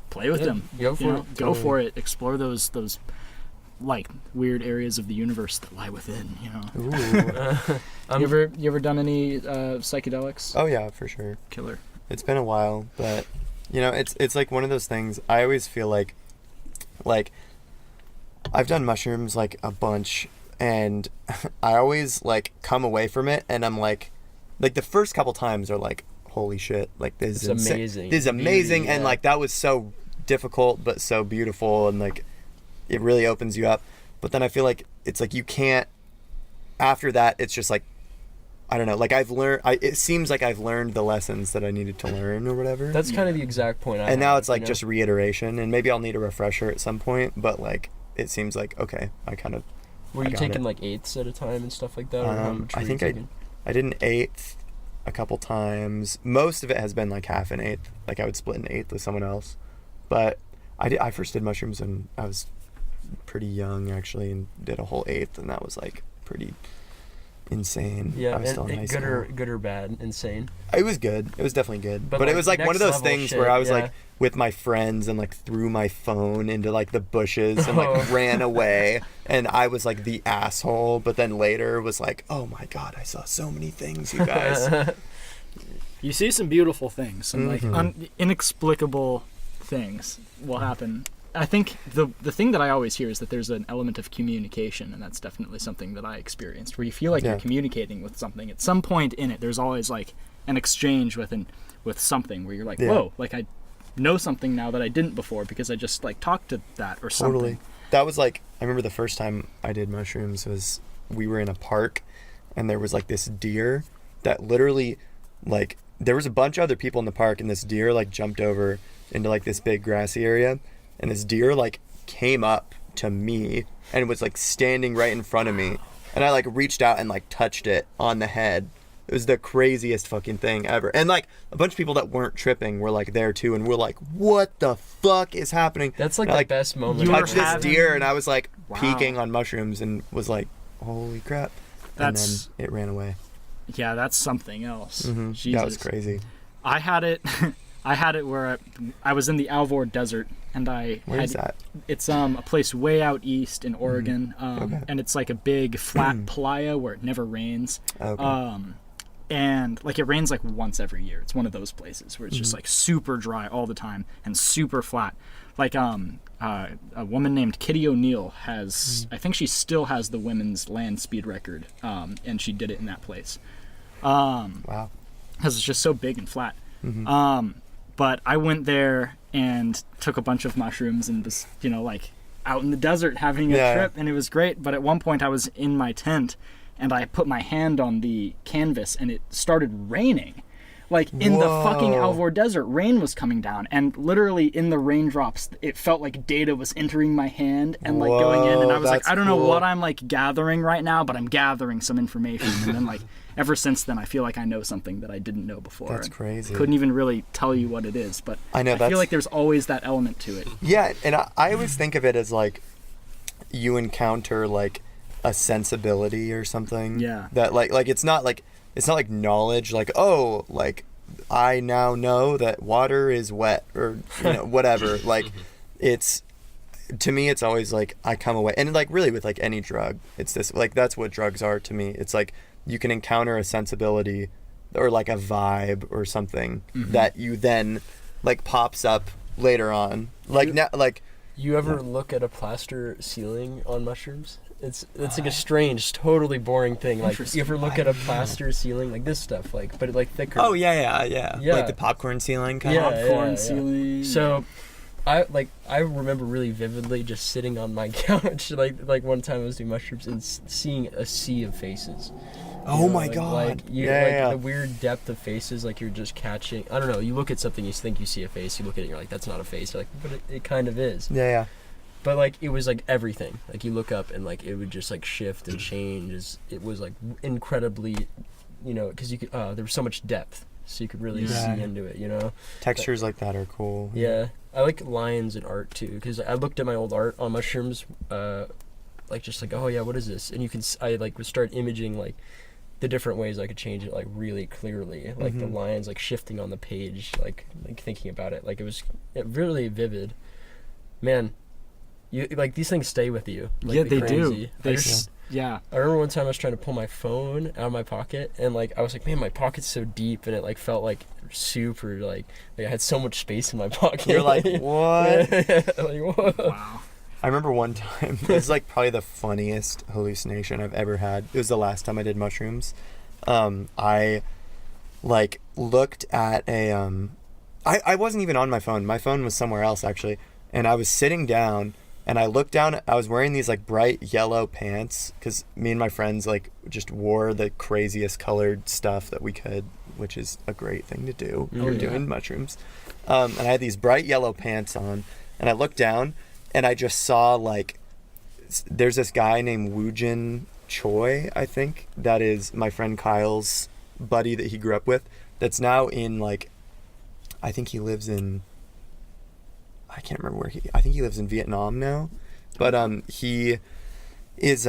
play with them. Go for it. Go for it. Explore those like weird areas of the universe that lie within, you know. Ooh. You ever done any psychedelics? Oh yeah, for sure. Killer. It's been a while, but you know, it's like one of those things. I always feel like I've done mushrooms like a bunch, and I always like come away from it and I'm like the first couple times are like, holy shit, like this is amazing. This is amazing. Beauty, and like that was so difficult but so beautiful, and like it really opens you up. But then I feel like it's like you can't, after that it's just like, I don't know, like it seems like I've learned the lessons that I needed to learn or whatever. That's kind of the exact point and now it's like just reiteration, and maybe I'll need a refresher at some point, but like it seems like, okay, I kind of Were you taking like eighths at a time and stuff like that? I think I did an eighth a couple times. Most of it has been like half an eighth. Like I would split an eighth with someone else. But I first did mushrooms when I was pretty young actually, and did a whole eighth, and that was like pretty insane. Yeah, I was still in high school. Good or bad, insane. It was good. It was definitely good. But it was like one of those things where I was like with my friends and like threw my phone into like the bushes and like ran away, and I was like the asshole, but then later was like, oh my god, I saw so many things, you guys. You see some beautiful things, some like inexplicable things will happen. I think the thing that I always hear is that there's an element of communication, and that's definitely something that I experienced, where you feel like you're communicating with something. At some point in it, there's always like an exchange with something where you're like, whoa, like I know something now that I didn't before because I just like talked to that or something. Totally. That was like, I remember the first time I did mushrooms was we were in a park, and there was like this deer that literally, like, there was a bunch of other people in the park, and this deer like jumped over into like this big grassy area. And this deer like came up to me and was like standing right in front of me, and I like reached out and like touched it on the head. It was the craziest fucking thing ever. And like a bunch of people that weren't tripping were like there too, and we're like, what the fuck is happening? That's like the best moment. Touched this deer, and I was like peeking on mushrooms and was like, holy crap. And then it ran away. Yeah, that's something else. Mm-hmm. That was crazy. I had it where I was in the Alvord Desert, and Where is that? It's a place way out east in Oregon, and it's like a big flat playa where it never rains. Okay. And like it rains like once every year. It's one of those places where it's just like super dry all the time and super flat. Like a woman named Kitty O'Neill has, I think she still has the women's land speed record, and she did it in that place. Wow. Because it's just so big and flat. But I went there and took a bunch of mushrooms and was, like out in the desert having a trip, and it was great. But at one point I was in my tent and I put my hand on the canvas and it started raining. Like in the fucking Alvord Desert, rain was coming down, and literally in the raindrops, it felt like data was entering my hand and like going in, and I was like, I don't know what I'm like gathering right now, but I'm gathering some information. And then like ever since then, I feel like I know something that I didn't know before. That's crazy. Couldn't even really tell you what it is, but I feel like there's always that element to it. Yeah, and I always think of it as like you encounter like a sensibility or something. Yeah. That like it's not like knowledge, like, oh, like I now know that water is wet, or whatever. Like it's, to me it's always like I come away, and like really with like any drug, it's this, like that's what drugs are to me. It's like you can encounter a sensibility or like a vibe or something that you then like pops up later on. Like now, like you ever look at a plaster ceiling on mushrooms? It's like a strange, totally boring thing. Like you ever look at a plaster ceiling, like this stuff, like but like thicker. Oh yeah. Like the popcorn ceiling kind of. Popcorn ceiling. So, I remember really vividly just sitting on my couch, like one time I was doing mushrooms and seeing a sea of faces. Oh my god! The weird depth of faces, like you're just catching. I don't know. You look at something, you think you see a face. You look at it, and you're like, that's not a face. You're like, but it kind of is. Yeah. But like it was like everything. Like you look up and like it would just like shift and change. It was like incredibly, because you could there was so much depth, so you could really see into it. Textures like that are cool. Yeah, I like lines in art too, because I looked at my old art on mushrooms, like just like, oh yeah, what is this? And I like would start imaging like the different ways I could change it like really clearly, like the lines like shifting on the page, like thinking about it, like it was really vivid, man. You like these things stay with you. Like, yeah, they crazy. Do. I remember one time I was trying to pull my phone out of my pocket, and like I was like, man, my pocket's so deep, and it like felt like super like I had so much space in my pocket. You're like, what? Like, whoa. Wow. I remember one time, this is like probably the funniest hallucination I've ever had. It was the last time I did mushrooms. I like looked at a, I wasn't even on my phone. My phone was somewhere else actually. And I was sitting down and I looked down, I was wearing these like bright yellow pants because me and my friends like just wore the craziest colored stuff that we could, which is a great thing to do when you're doing mushrooms. And I had these bright yellow pants on and I looked down and I just saw like, there's this guy named Woojin Choi, I think, that is my friend Kyle's buddy that he grew up with, that's now in like, I think he lives in, I can't remember where I think he lives in Vietnam now, but he is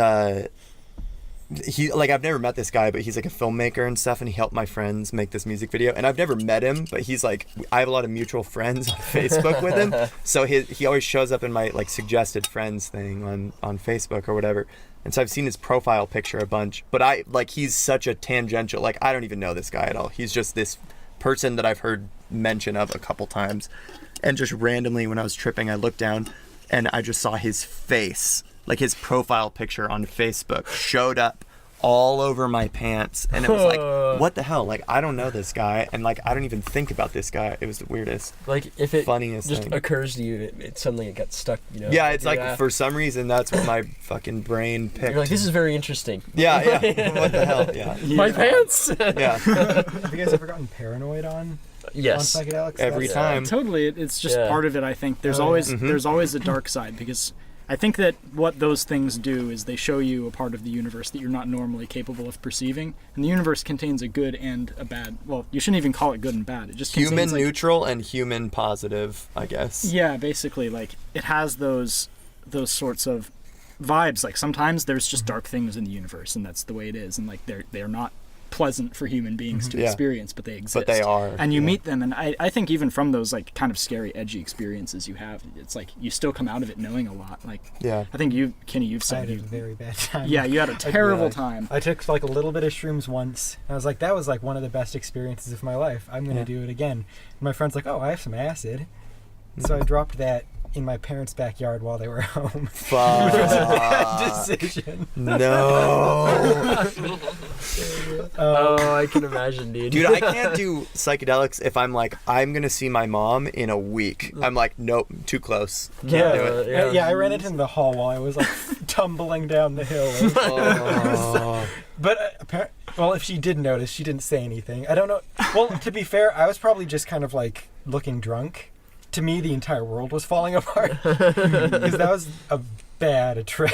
he like, I've never met this guy, but he's like a filmmaker and stuff, and he helped my friends make this music video, and I've never met him, but he's like, I have a lot of mutual friends on Facebook with him, so he always shows up in my like suggested friends thing on Facebook or whatever, and so I've seen his profile picture a bunch, but I like, he's such a tangential, like I don't even know this guy at all, he's just this person that I've heard mention of a couple times. And just randomly when I was tripping, I looked down and I just saw his face, like his profile picture on Facebook showed up all over my pants. And it was like, what the hell? Like, I don't know this guy. And like, I don't even think about this guy. It was the weirdest, like if it funniest just thing. Occurs to you, it suddenly it got stuck, you know? Yeah, it's like for some reason, that's what my fucking brain picked. You're like, this is very interesting. Yeah. What the hell? Yeah. My pants? Yeah. Have you guys ever gotten paranoid on Yes. psychedelics? Every time. Totally, it's just part of it. I think there's always a dark side, because I think that what those things do is they show you a part of the universe that you're not normally capable of perceiving, and the universe contains a good and a bad. Well, you shouldn't even call it good and bad. It just human contains, like, neutral and human positive, I guess. Yeah, basically, like it has those sorts of vibes. Like sometimes there's just dark things in the universe, and that's the way it is, and like they're not pleasant for human beings to experience, but they exist. But they are. And you meet them, and I think even from those like kind of scary, edgy experiences you have, it's like you still come out of it knowing a lot. Like, I think Kenny, you've I said had a very bad time. Yeah, you had a terrible time. I took like a little bit of shrooms once, and I was like, that was like one of the best experiences of my life. I'm gonna do it again. And my friend's like, oh, I have some acid. So I dropped that in my parents' backyard while they were home. Fuck. It was a bad decision. No. Oh, I can imagine, dude. Dude, I can't do psychedelics if I'm like, I'm going to see my mom in a week. I'm like, nope, too close. Can't do it. I ran it in the hall while I was like tumbling down the hill. But well, if she did notice, she didn't say anything. I don't know. Well, to be fair, I was probably just kind of like looking drunk. To me, the entire world was falling apart because that was a bad trip.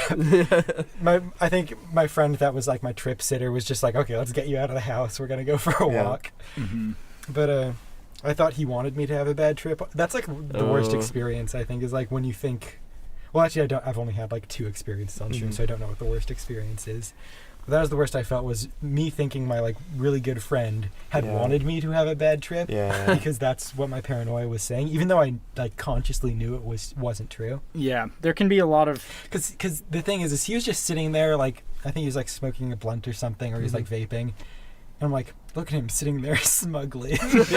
I think my friend that was like my trip sitter was just like, okay, let's get you out of the house. We're gonna go for a walk. Mm-hmm. But I thought he wanted me to have a bad trip. That's like the worst experience, I think, is like when you think. Well, actually, I've only had like 2 experiences on shrooms, so I don't know what the worst experience is. That was the worst I felt, was me thinking my like really good friend had wanted me to have a bad trip because that's what my paranoia was saying, even though I like consciously knew it wasn't true. Yeah, there can be a lot of because the thing is he was just sitting there, like I think he was like smoking a blunt or something, or he's like vaping, and I'm like, look at him sitting there smugly. There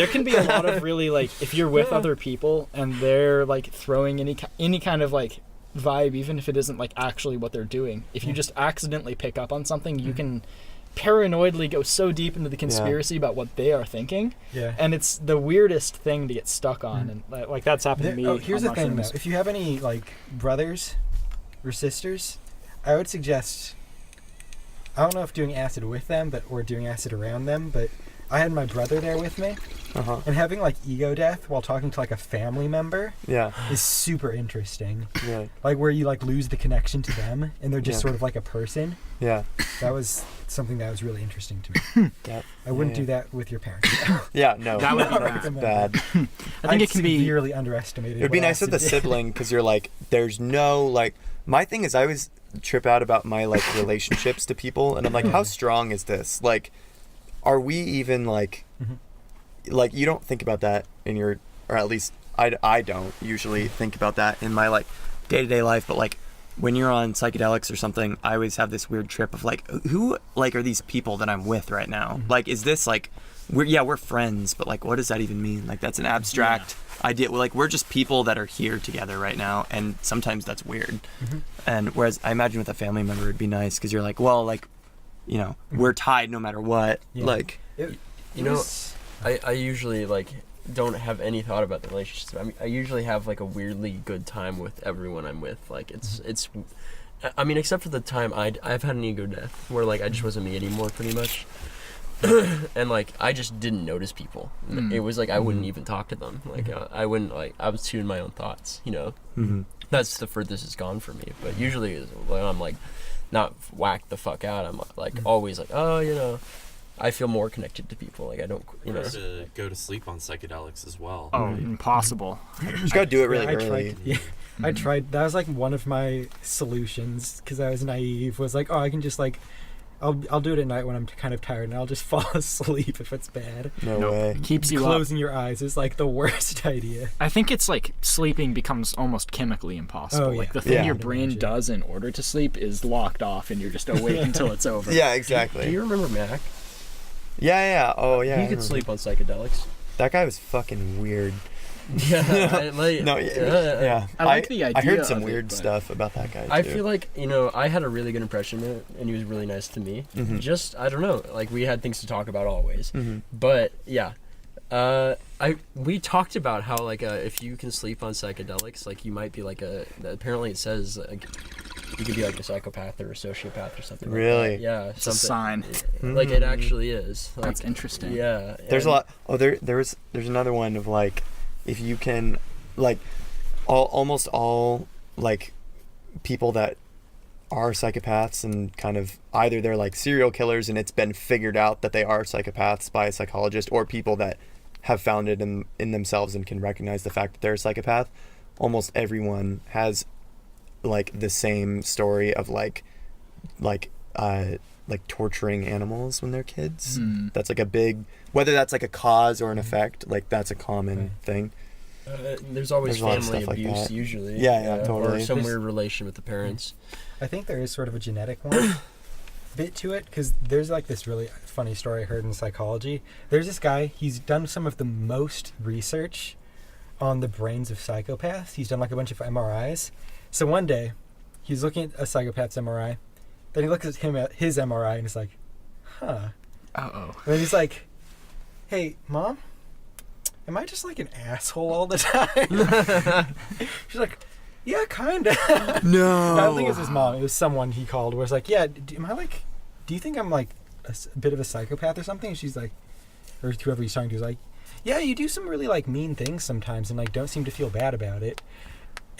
can be a lot of really like, if you're with other people and they're like throwing any kind of like vibe, even if it isn't like actually what they're doing, if you just accidentally pick up on something, you can paranoidly go so deep into the conspiracy about what they are thinking, and it's the weirdest thing to get stuck on, and like that's happened to me. Here's the thing though, if you have any like brothers or sisters, I would suggest, I don't know if doing acid with them or doing acid around them, but I had my brother there with me, and having like ego death while talking to like a family member is super interesting. Like where you like lose the connection to them and they're just sort of like a person. That was something that was really interesting to me. I wouldn't do that with your parents. No, that would be bad. I think it can be severely underestimated. It would be nice with a sibling, because you're like, there's no like. My thing is, I always trip out about my like relationships to people, and I'm like, how strong is this? Like, are we even like, like you don't think about that in your, or at least I don't usually think about that in my like day-to-day life, but like when you're on psychedelics or something, I always have this weird trip of like, who like are these people that I'm with right now? Like, is this like, we're friends, but like, what does that even mean? Like, that's an abstract idea. Like, we're just people that are here together right now, and sometimes that's weird. And whereas I imagine with a family member, it'd be nice because you're like, well, like, you know, we're tied no matter what. Like, I usually like don't have any thought about the relationships. I mean, I usually have like a weirdly good time with everyone I'm with. Like it's I mean, except for the time I've had an ego death where like I just wasn't me anymore pretty much. And like I just didn't notice people. It was like I wouldn't even talk to them. Like I wouldn't, like I was too in my own thoughts, you know. That's the furthest it's gone for me. But usually when I'm like not whacked the fuck out, I'm like always like, oh, you know, I feel more connected to people. Like I don't, you know. To go to sleep on psychedelics as well. Oh, impossible. You just gotta do it really early. I tried. That was like one of my solutions because I was naive. Was like, oh, I can just like, I'll do it at night when I'm kind of tired, and I'll just fall asleep if it's bad. No way. Keeps you Closing up. your eyes is like the worst idea. I think it's like sleeping becomes almost chemically impossible. Oh, yeah. Like the thing your Yeah. brain does in order to sleep is locked off, and you're just awake until it's over. Yeah, exactly. Do you remember Mac? Yeah. Oh, yeah. He could sleep on psychedelics. That guy was fucking weird. Yeah. No, yeah. I like the idea I heard some of it, weird but- stuff about that guy, too. I feel like, you know, I had a really good impression of it, and he was really nice to me. Just, I don't know, like, we had things to talk about always. But, yeah. We talked about how, like, if you can sleep on psychedelics, like, you might be, like, apparently it says, like, you could be, like, a psychopath or a sociopath or something Really? like that. Yeah. It's a sign. Like, it actually is. Like, That's interesting. Yeah. There's a lot. Oh, there's another one of, like, if you can, like, almost all, like, people that are psychopaths and kind of either they're like serial killers and it's been figured out that they are psychopaths by a psychologist, or people that have found it in themselves and can recognize the fact that they're a psychopath. Almost everyone has like the same story of like torturing animals when they're kids. That's like a big, whether that's like a cause or an effect, like that's a common thing. There's always There's a lot of family stuff like abuse that. usually. Yeah, totally. Or some weird relation with the parents. I think there is sort of a genetic one bit to it because there's like this really funny story I heard in psychology. There's this guy, he's done some of the most research on the brains of psychopaths. He's done like a bunch of MRIs. So one day, he's looking at a psychopath's MRI. Then he looks at his MRI and he's like, huh. Uh-oh. And then he's like, hey, Mom, am I just like an asshole all the time? She's like, yeah, kinda. No. I don't think it was his mom. It was someone he called where it's like, yeah, do you think I'm like a bit of a psychopath or something? And she's like, or whoever he's talking to is like, yeah, you do some really like mean things sometimes and like don't seem to feel bad about it.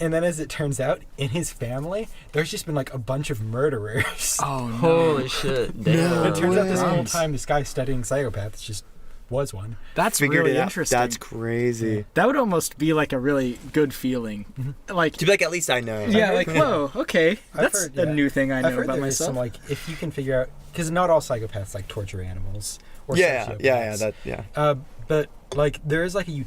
And then as it turns out, in his family, there's just been like a bunch of murderers. Oh, no. Holy shit. Damn. It turns out this whole Nice. time this guy studying psychopaths just was one. That's Figured really it out. interesting. That's crazy. That would almost be like a really good feeling. Like, To be like, at least I know. yeah, like, whoa, okay. That's heard, a new thing I know I've heard about there is myself. some like, if you can figure out, because not all psychopaths like torture animals or Yeah. sociopaths. But like there is like a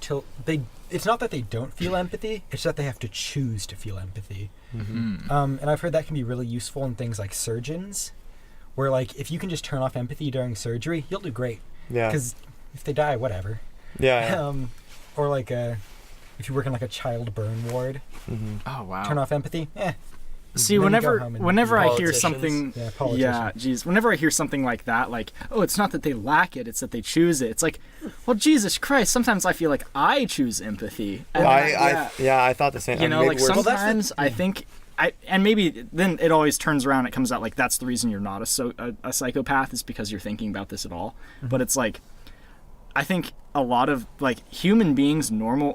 it's not that they don't feel empathy, it's that they have to choose to feel empathy. And I've heard that can be really useful in things like surgeons, where like if you can just turn off empathy during surgery, you'll do great. Yeah. Because if they die, whatever. Yeah. Or like if you work in like a child burn ward, Oh, wow. turn off empathy. See, Then you go home and whenever I hear politicians. something, Yeah, politicians. geez, whenever I hear something like that, like, oh, it's not that they lack it, it's that they choose it. It's like, well, Jesus Christ, sometimes I feel like I choose empathy. And I thought the same. you know, maybe like we're- sometimes I think, and maybe then it always turns around, it comes out like that's the reason you're not a psychopath is because you're thinking about this at all. But it's like, I think a lot of like human beings,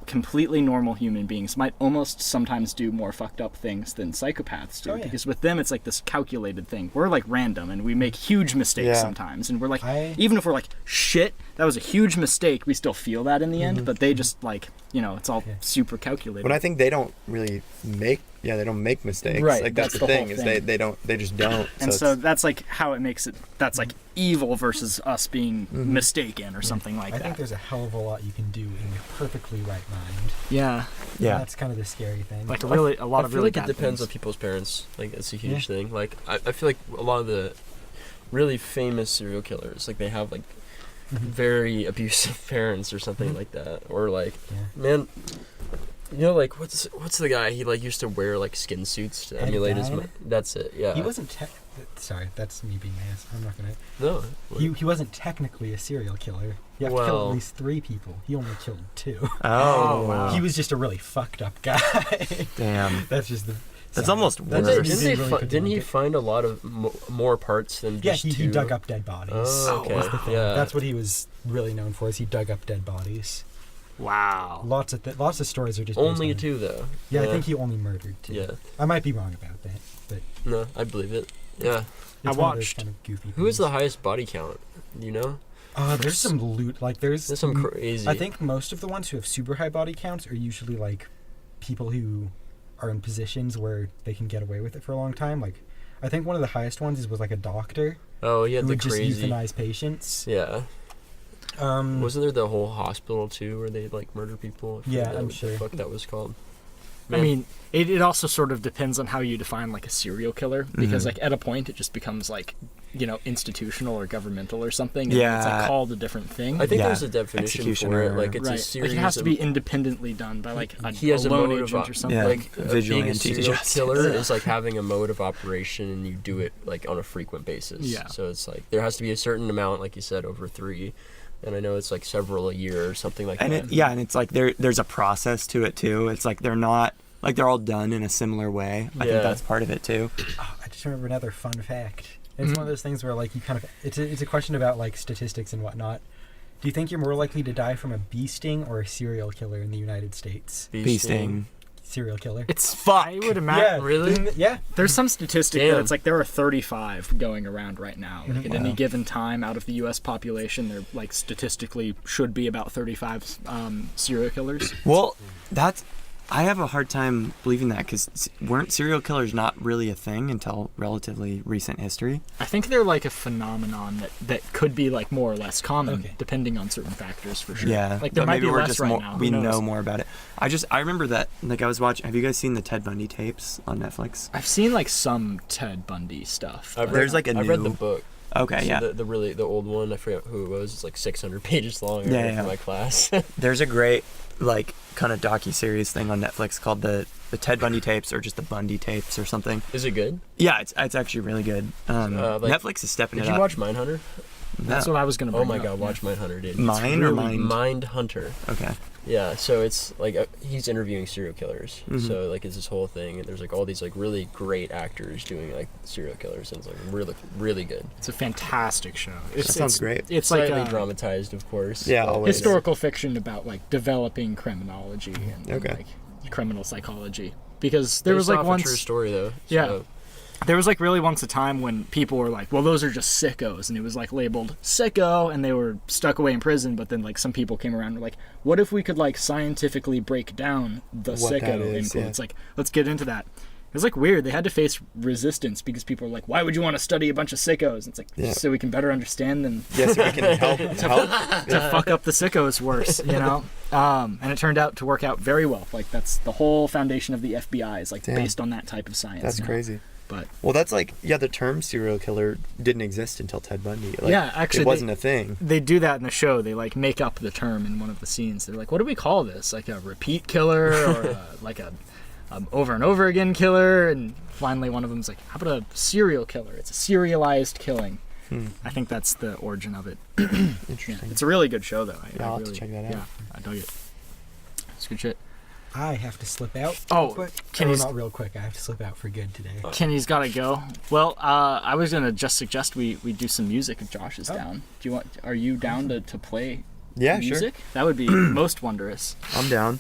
completely normal human beings might almost sometimes do more fucked up things than psychopaths do. Oh, yeah. Because with them, it's like this calculated thing. We're like random and we make huge mistakes sometimes. And we're like, even if we're like, shit, that was a huge mistake, we still feel that in the end. But they just like, you know, it's all super calculated. But I think they don't really make they don't make mistakes. Right, Like that's the whole thing is thing. they just don't. And so so that's like how it makes it. That's like evil versus us being mistaken or something like I that. think there's a hell of a lot you can do in your perfectly right mind. Yeah. yeah. That's kind of the scary thing. Like a lot I of feel really like bad it depends things. on people's parents. Like it's a huge thing. Like I feel like a lot of the really famous serial killers, like they have like very abusive parents or something like that, or like man. You know, like what's the guy? He like used to wear like skin suits to emulate his. That's it. Yeah. He wasn't. Sorry, that's me being ass. I'm not gonna. No. He wasn't technically a serial killer. You have to kill at least 3 people. He only killed 2. Oh, wow. He was just a really fucked up guy. Damn. That's just the. That's almost That's worse. Didn't he find a lot of more parts than just he 2? dug up dead bodies. Oh, okay. Was the thing. Yeah. That's what he was really known for. Is he dug up dead bodies. Wow. Lots of stories are just Only based on 2 though. Yeah, I think he only murdered 2. Yeah. I might be wrong about that, but No, I believe it. Yeah. it's I one of those watched- kind of goofy. Who is things. the highest body count? Do you know? There's some loot. Like there's Some crazy. I think most of the ones who have super high body counts are usually like people who are in positions where they can get away with it for a long time. Like I think one of the highest ones was like a doctor Oh, he had who the would just crazy. euthanize patients. Yeah. Wasn't there the whole hospital too, where they like murder people? I Yeah, forget I'm what sure. the fuck that was called. I mean, it also sort of depends on how you define like a serial killer, because like at a point it just becomes like, you know, institutional or governmental or something. And it's like called a different thing. I think Yeah. there's a definition for Executioner. it. Like it's a right. series. Like it has to of, be independently done by like he has a lone motive agent or something. Yeah. Like being a Vigilante serial justice. killer is like having a mode of operation, and you do it like on a frequent basis. Yeah. So it's like there has to be a certain amount, like you said, over 3. And I know it's like several a year or something like And that. and it's like there's a process to it too. It's like they're not like they're all done in a similar way. I think that's part of it too. I just remember another fun fact. It's one of those things where like you kind of it's a question about like statistics and whatnot. Do you think you're more likely to die from a bee sting or a serial killer in the United States? Bee sting. Serial killer. It's fuck. I would imagine. Really? Yeah. There's some statistic Damn. that it's like there are 35 going around right now. Like at any Wow. given time, out of the U.S. population, there like statistically should be about 35 serial killers. Well, I have a hard time believing that because weren't serial killers not really a thing until relatively recent history? I think they're like a phenomenon that could be like more or less common Okay. depending on certain factors for sure. Yeah, Like there but might maybe be we're less just right more, now. we Who knows? know more about it. I remember that like I was watching. Have you guys seen the Ted Bundy tapes on Netflix? I've seen like some Ted Bundy stuff. I've but- There's like a I've read new- the book. Okay, So yeah. the old one. I forget who it was. It's like 600 pages long. I Yeah, read it yeah. for my class. There's a great like kind of docu-series thing on Netflix called the Ted Bundy tapes or just the Bundy tapes or something. Is it good? Yeah, it's actually really good. like- Netflix is stepping Did it you up. watch Mindhunter? That's what I was gonna bring Oh my up, god, yeah. watch Mindhunter, dude. Mine or Mind? Mindhunter. Okay. Yeah, so it's like he's interviewing serial killers. Mhm. So like it's this whole thing, and there's like all these like really great actors doing like serial killers, and it's like really really good. It's a fantastic show. That sounds great. It's like Slightly a dramatized, of course. Yeah, but- always. historical fiction about like developing criminology and Okay. like criminal psychology. Because there was Based like off once a true story though. Yeah. So, there was like really once a time when people were like, well, those are just sickos, and it was like labeled sicko, and they were stuck away in prison. But then like some people came around and were like, what if we could like scientifically break down the What that sicko? is, In quotes. yeah. It's like, let's get into that. It was like weird. They had to face resistance because people were like, why would you want to study a bunch of sickos? And it's like, Yeah. so we can better understand them Yes, we can help. to fuck up the sickos worse, you know? And it turned out to work out very well. Like that's the whole foundation of the FBI is like Damn. based on that type of science. That's now. crazy. But Well, that's like the term serial killer didn't exist until Ted Bundy. Like, yeah, actually, it wasn't a thing. they do that in the show. They like make up the term in one of the scenes. They're like, what do we call this? Like a repeat killer or like a over and over again killer? And finally one of them's like, how about a serial killer? It's a serialized killing. I think that's the origin of it. Yeah, Interesting. it's a really good show though. I'll have to check that out. Yeah, I dug it. It's good shit. I have to slip out. Oh, real quick. Kenny's- Not real quick. I have to slip out for good today. Kenny's gotta go. Well, I was gonna just suggest we do some music if Josh is down. Are you down to play Yeah, music? That would be most wonderous. I'm down.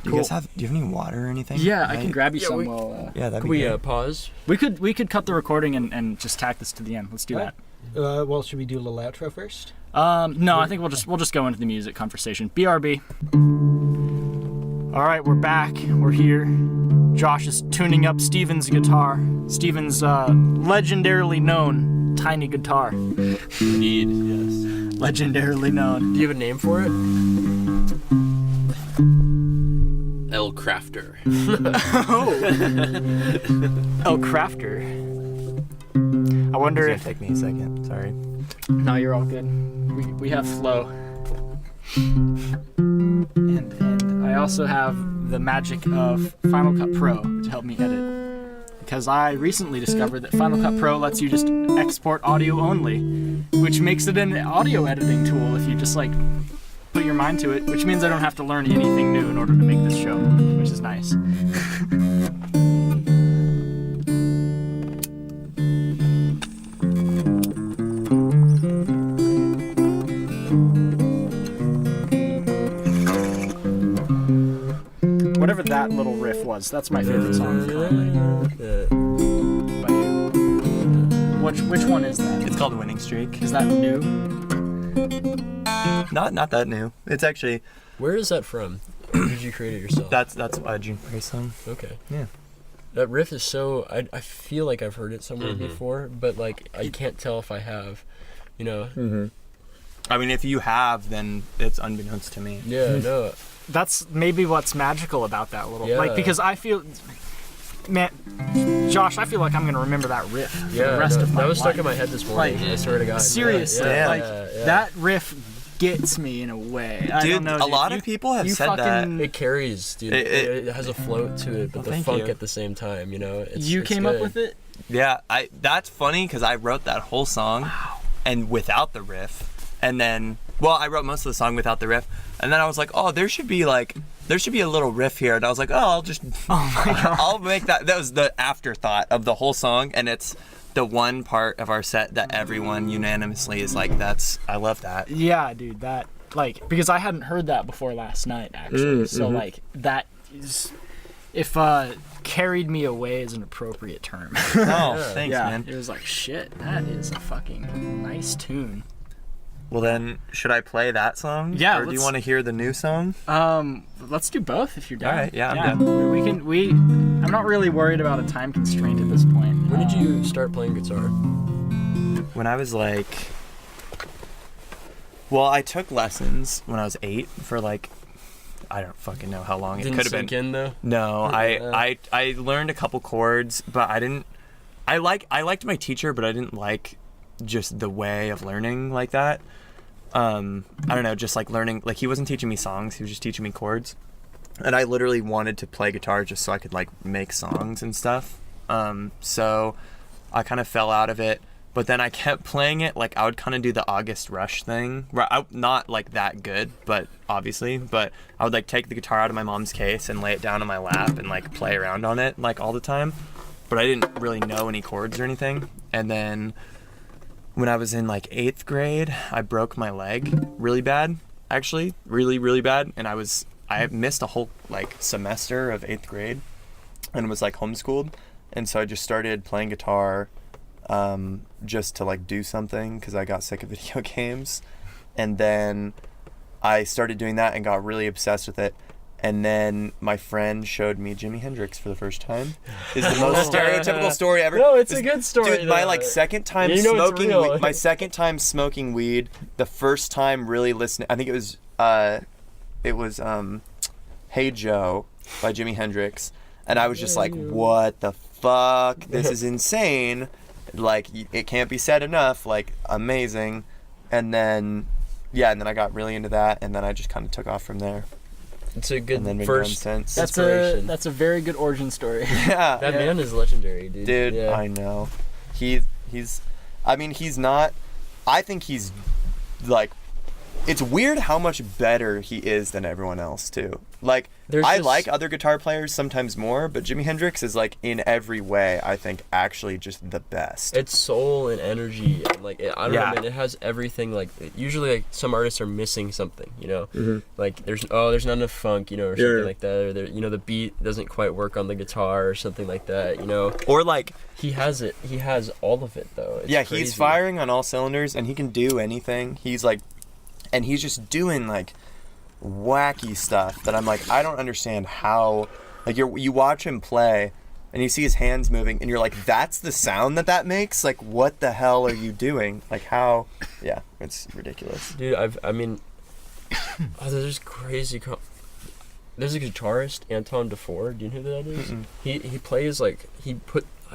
Do you Cool. guys have any water or anything? Yeah, I Right? can grab you Yeah, some we- while. Yeah, that'd Can be we good. pause? We could cut the recording and just tack this to the end. Let's do that. Well, should we do a little outro first? No, I think we'll just go into the music conversation. BRB. All right, we're back. We're here. Josh is tuning up Steven's guitar. Steven's legendarily known tiny guitar. Indeed, yes. Legendarily known. Do you have a name for it? L Crafter. Oh, Crafter. I wonder It's if... gonna take me a second. Sorry. No, you're all good. We have flow. And I also have the magic of Final Cut Pro to help me edit. Because I recently discovered that Final Cut Pro lets you just export audio only, which makes it an audio editing tool if you just like put your mind to it, which means I don't have to learn anything new in order to make this show, which is nice. Whatever that little riff was, that's my favorite song currently. By you. Which one is that? It's called Winning Streak. Is that new? Not that new. It's actually Where is that from? Or did you create it yourself? that's a Juniper song. Okay. Yeah. That riff is so... I feel like I've heard it somewhere before, but like I can't tell if I have, you know? Mm-hmm. I mean, if you have, then it's unbeknownst to me. Yeah, no. That's maybe what's magical about that little... Yeah. Like, because I feel... Man, Josh, I feel like I'm going to remember that riff for the rest of my that was life. stuck in my head this morning. Like, I swear to God. Seriously, Yeah. like, yeah. that riff gets me in a way. I Dude, don't know, a lot of people have you said that. fucking- It carries, dude. It It has a float to it, but Well, the thank funk you. at the same time, you know? You came up with it? Yeah, that's funny because I wrote that whole song and without the riff. And then, well, I wrote most of the song without the riff. And then I was like, oh, there should be a little riff here. And I was like, oh, I'll just, I'll make that. That was the afterthought of the whole song. And it's the one part of our set that everyone unanimously is like, I love that. Yeah, dude, that, like, because I hadn't heard that before last night, actually. So, like, that is, if carried me away is an appropriate term. Oh, thanks, Yeah, man. it was like, shit, that is a fucking nice tune. Well, then, should I play that song? Yeah, Or do you let's- want to hear the new song? Let's do both if you're down. All right, yeah, I'm down. I'm not really worried about a time constraint at this point. When did you start playing guitar? When I was like, well, I took lessons when I was 8 for like, I don't fucking know how long. It Didn't could have sink been. in though. No, Yeah. I learned a couple chords, but I didn't. I liked my teacher, but I didn't like just the way of learning like that. I don't know, just like learning. Like he wasn't teaching me songs; he was just teaching me chords. And I literally wanted to play guitar just so I could like make songs and stuff. So I kind of fell out of it. But then I kept playing it. Like I would kind of do the August Rush thing, where I'm not like that good, but obviously. But I would like take the guitar out of my mom's case and lay it down on my lap and like play around on it like all the time. But I didn't really know any chords or anything. And then when I was in like 8th grade, I broke my leg really bad, actually, really, really bad. And I missed a whole like semester of 8th grade and was like homeschooled. And so I just started playing guitar just to like do something because I got sick of video games. And then I started doing that and got really obsessed with it. And then my friend showed me Jimi Hendrix for the first time. It's the most stereotypical story ever. No, it's a good story. Dude, my though. like second time You know it's smoking real. weed, my second time smoking weed, the first time really listening, I think it was Hey Joe by Jimi Hendrix, and I was just like, what the fuck? This is insane. Like it can't be said enough, like amazing. And then I got really into that, and then I just kind of took off from there. It's a good And then been going first. since. Inspiration. That's a very good origin story. Yeah. That man is legendary, dude. Dude, Yeah. I know. He's not, I think he's like, it's weird how much better he is than everyone else too. Like, There's I this- like other guitar players sometimes more, but Jimi Hendrix is like in every way, I think, actually just the best. It's soul and energy, and like I don't Yeah. know, man. It has everything. Like usually, like some artists are missing something, you know. Mm-hmm. Like there's not enough funk, you know, or something like that, or the beat doesn't quite work on the guitar, or something like that, you know. Or like, He has it. He has all of it though. It's yeah, crazy. he's firing on all cylinders and he can do anything. He's like, and he's just doing like wacky stuff that I'm like, I don't understand how Like you watch him play, and you see his hands moving, and you're like, that's the sound that makes? Like, what the hell are you doing? Like, how? Yeah, it's ridiculous. Dude, there's crazy. There's a guitarist, Anton DeFore. Do you know who that is? Mm-mm. He plays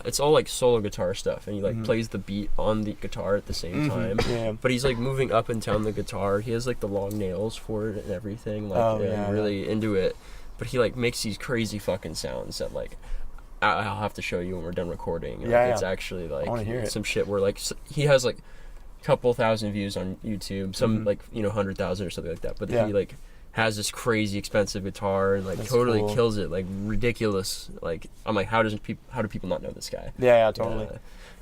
it's all like solo guitar stuff, and he like plays the beat on the guitar at the same time. Yeah. But he's like moving up and down the guitar. He has like the long nails for it and everything. Like, really into it. But he like makes these crazy fucking sounds that like I'll have to show you when we're done recording. Like, it's actually like some shit where like he has like a couple thousand views on YouTube, some like 100,000 or something like that. But he like has this crazy expensive guitar and like totally kills it, like ridiculous. Like I'm like, how do people not know this guy? Yeah, totally.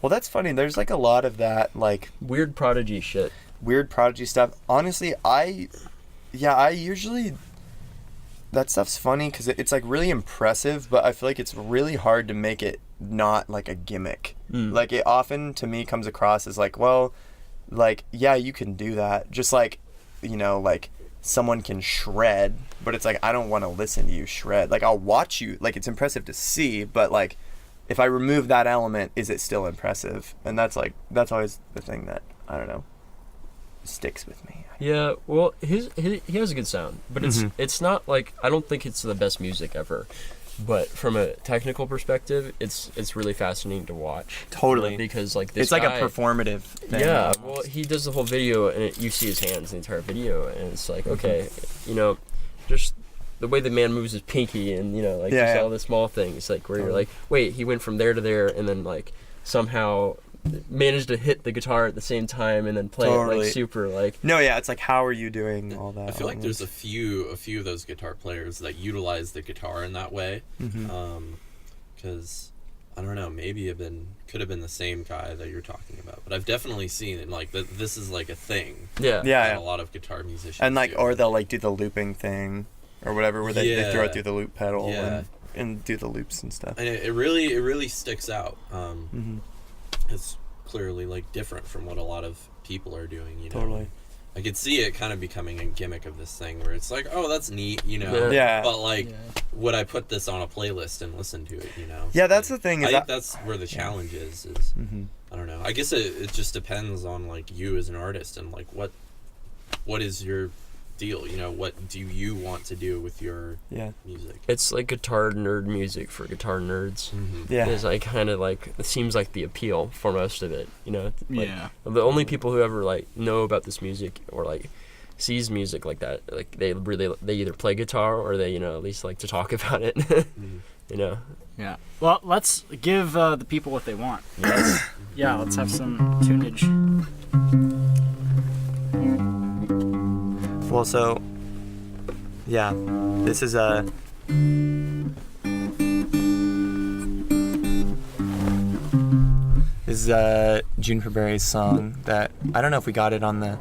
Well, that's funny. There's like a lot of that like weird Prodigy shit. Weird Prodigy stuff. Honestly, I usually. That stuff's funny because it's like really impressive, but I feel like it's really hard to make it not like a gimmick. Like it often to me comes across as like, well, like, yeah, you can do that. Just like, like someone can shred, but it's like, I don't want to listen to you shred. Like I'll watch you, like it's impressive to see, but like if I remove that element, is it still impressive? And that's always the thing that, I don't know, sticks with me. Yeah, well, he has a good sound, but it's not like, I don't think it's the best music ever, but from a technical perspective, it's really fascinating to watch. Totally, because like this it's like a performative thing. Yeah, well, he does the whole video, and you see his hands the entire video, and it's like, okay, just the way the man moves his pinky, and all the small things, like where you're like, wait, he went from there to there, and then like somehow managed to hit the guitar at the same time and then play it like super like. No, yeah, it's like, how are you doing all that? I feel like there's a few of those guitar players that utilize the guitar in that way, because I don't know, maybe could have been the same guy that you're talking about, but I've definitely seen it like that. This is like a thing. Yeah. A lot of guitar musicians and like, do. or they'll like do the looping thing or whatever, where they throw it through the loop pedal and do the loops and stuff. And it really sticks out. It's clearly like different from what a lot of people are doing, Totally. I could see it kind of becoming a gimmick of this thing where it's like, oh, that's neat, Yeah. But like, would I put this on a playlist and listen to it, Yeah, that's the thing. I think that's where the challenge is I don't know. I guess it just depends on like you as an artist and like what is your deal, what do you want to do with your music? It's like guitar nerd music for guitar nerds. Yeah, it's like kind of like, it seems like the appeal for most of it, like, the only people who ever like know about this music or like sees music like that, like they either play guitar or they at least like to talk about it. Yeah, well, let's give the people what they want. Let's have some tunage. Well, so, yeah, this is Juniper Berry's song that, I don't know if we got it on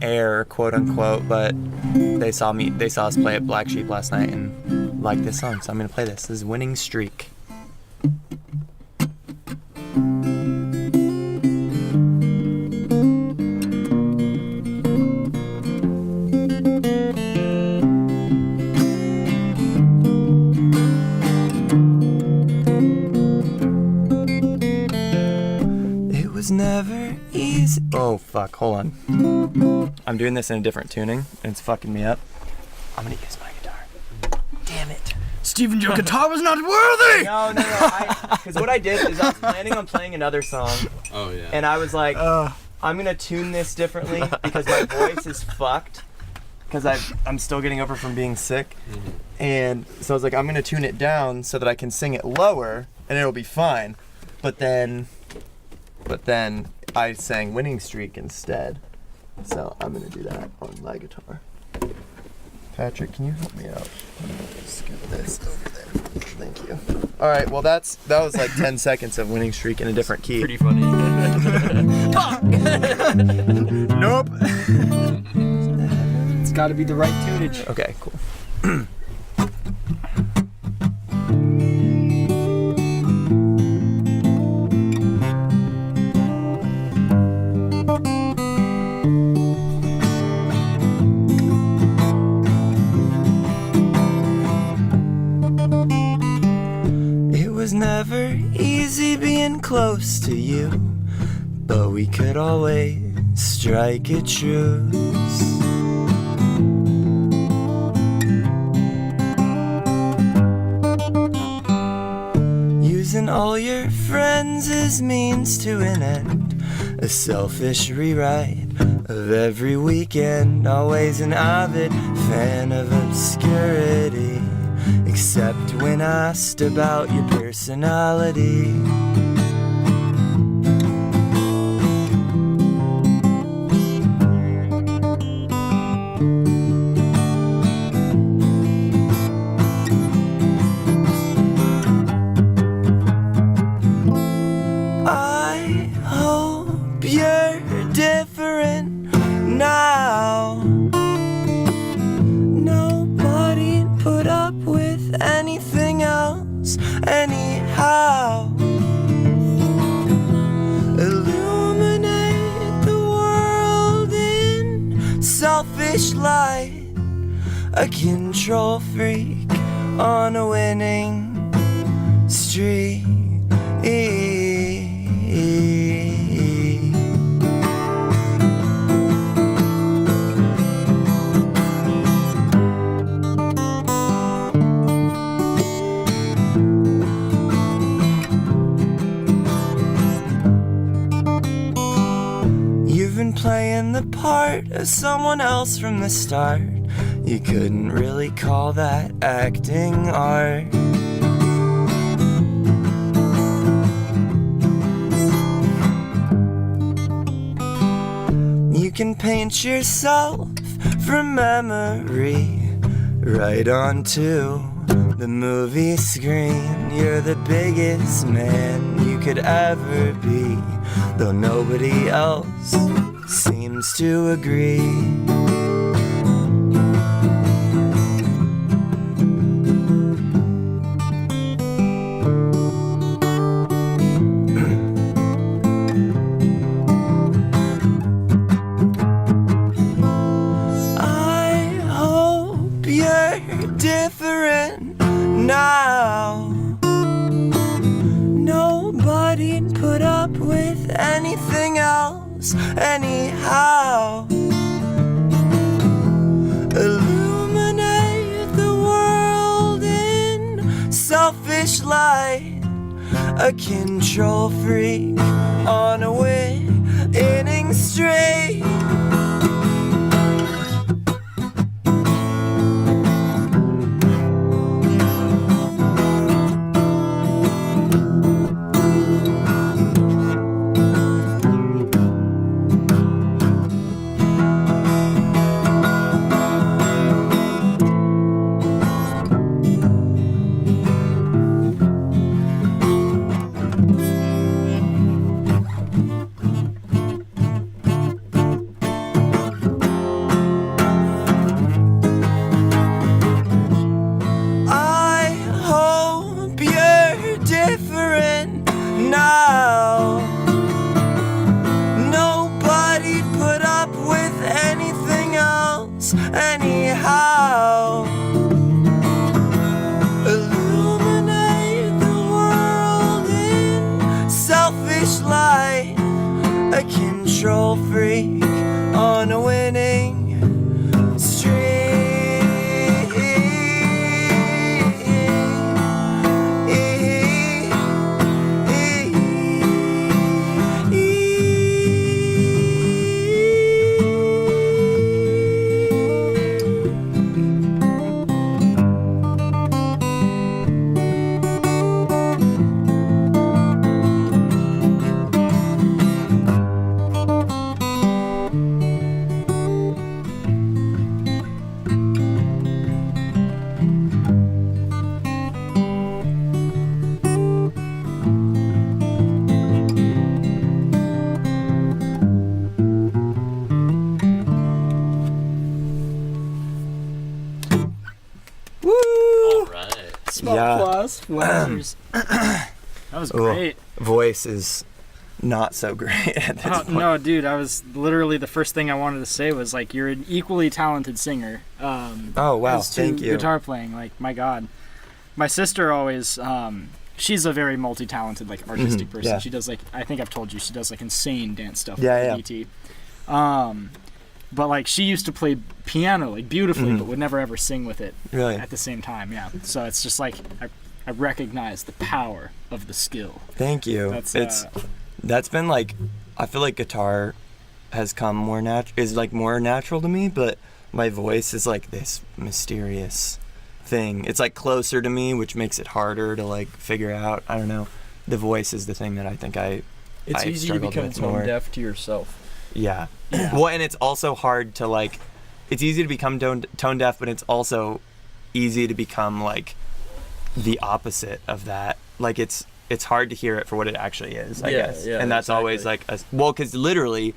air, quote unquote, but they saw us play at Black Sheep last night and liked this song, so I'm gonna play this. This is Winning Streak. Never easy. Oh fuck, hold on. I'm doing this in a different tuning and it's fucking me up. I'm gonna use my guitar. Damn it. Steven, your guitar was not worthy! No. Because what I did is I was planning on playing another song. Oh yeah. And I was like, I'm gonna tune this differently because my voice is fucked. Because I'm still getting over from being sick. And so I was like, I'm gonna tune it down so that I can sing it lower and it'll be fine. But then I sang Winning Streak instead. So I'm going to do that on my guitar. Patrick, can you help me out? Just get this over there. Thank you. All right, well that was like 10 seconds of Winning Streak in a different key. Pretty funny. Nope. It's got to be the right tunage. Okay, cool. never easy being close to you, but we could always strike a truce. Using all your friends as means to an end, a selfish rewrite of every weekend. Always an avid fan of obscurity, except when asked about your personality. I hope you're different now. Nobody put up with anything else anyhow. Illuminate the world in selfish light, a control freak on a winning streak. You've been playing the part of someone else from the start. You couldn't really call that acting art. You can paint yourself from memory right onto the movie screen. You're the biggest man you could ever be, though nobody else seems to agree. Different now. Nobody put up with anything else anyhow. Illuminate the world in selfish light, a control freak on a winning streak. Anyhow, illuminate the world in selfish light, a control freak on a winning streak. Applause. Wowzers. That was great. Voice is not so great at this point. No, dude, I was literally the first thing I wanted to say was like you're an equally talented singer. Oh wow, as to thank you. Guitar playing, like my God, my sister always she's a very multi-talented, like, artistic person. yeah. She does, like, I think I've told you, she does, like, insane dance stuff Yeah, with BT. But, like, she used to play piano, like, beautifully, but would never ever sing with it Really? at the same time, yeah. So it's just, like, I recognize the power of the skill. Thank you. That's been, like, I feel like guitar has come more more natural to me, but my voice is, like, this mysterious thing. It's, like, closer to me, which makes it harder to, like, figure out. I don't know. The voice is the thing that I think It's I easy to struggled become with tone more. deaf to yourself. Yeah. Well, and it's also hard to, like, it's easy to become tone deaf, but it's also easy to become, like, the opposite of that. Like, it's hard to hear it for what it actually is, I guess. Yeah, and that's exactly. always, like, because literally,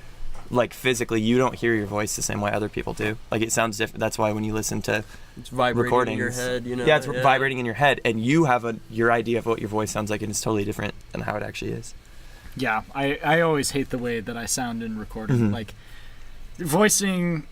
like, physically, you don't hear your voice the same way other people do. Like, it sounds different. That's why when you listen to It's vibrating recordings, in your head, you know. yeah, it's vibrating in your head, and you have your idea of what your voice sounds like, and it's totally different than how it actually is. Yeah, I always hate the way that I sound in recording. Mm-hmm. Like, voicing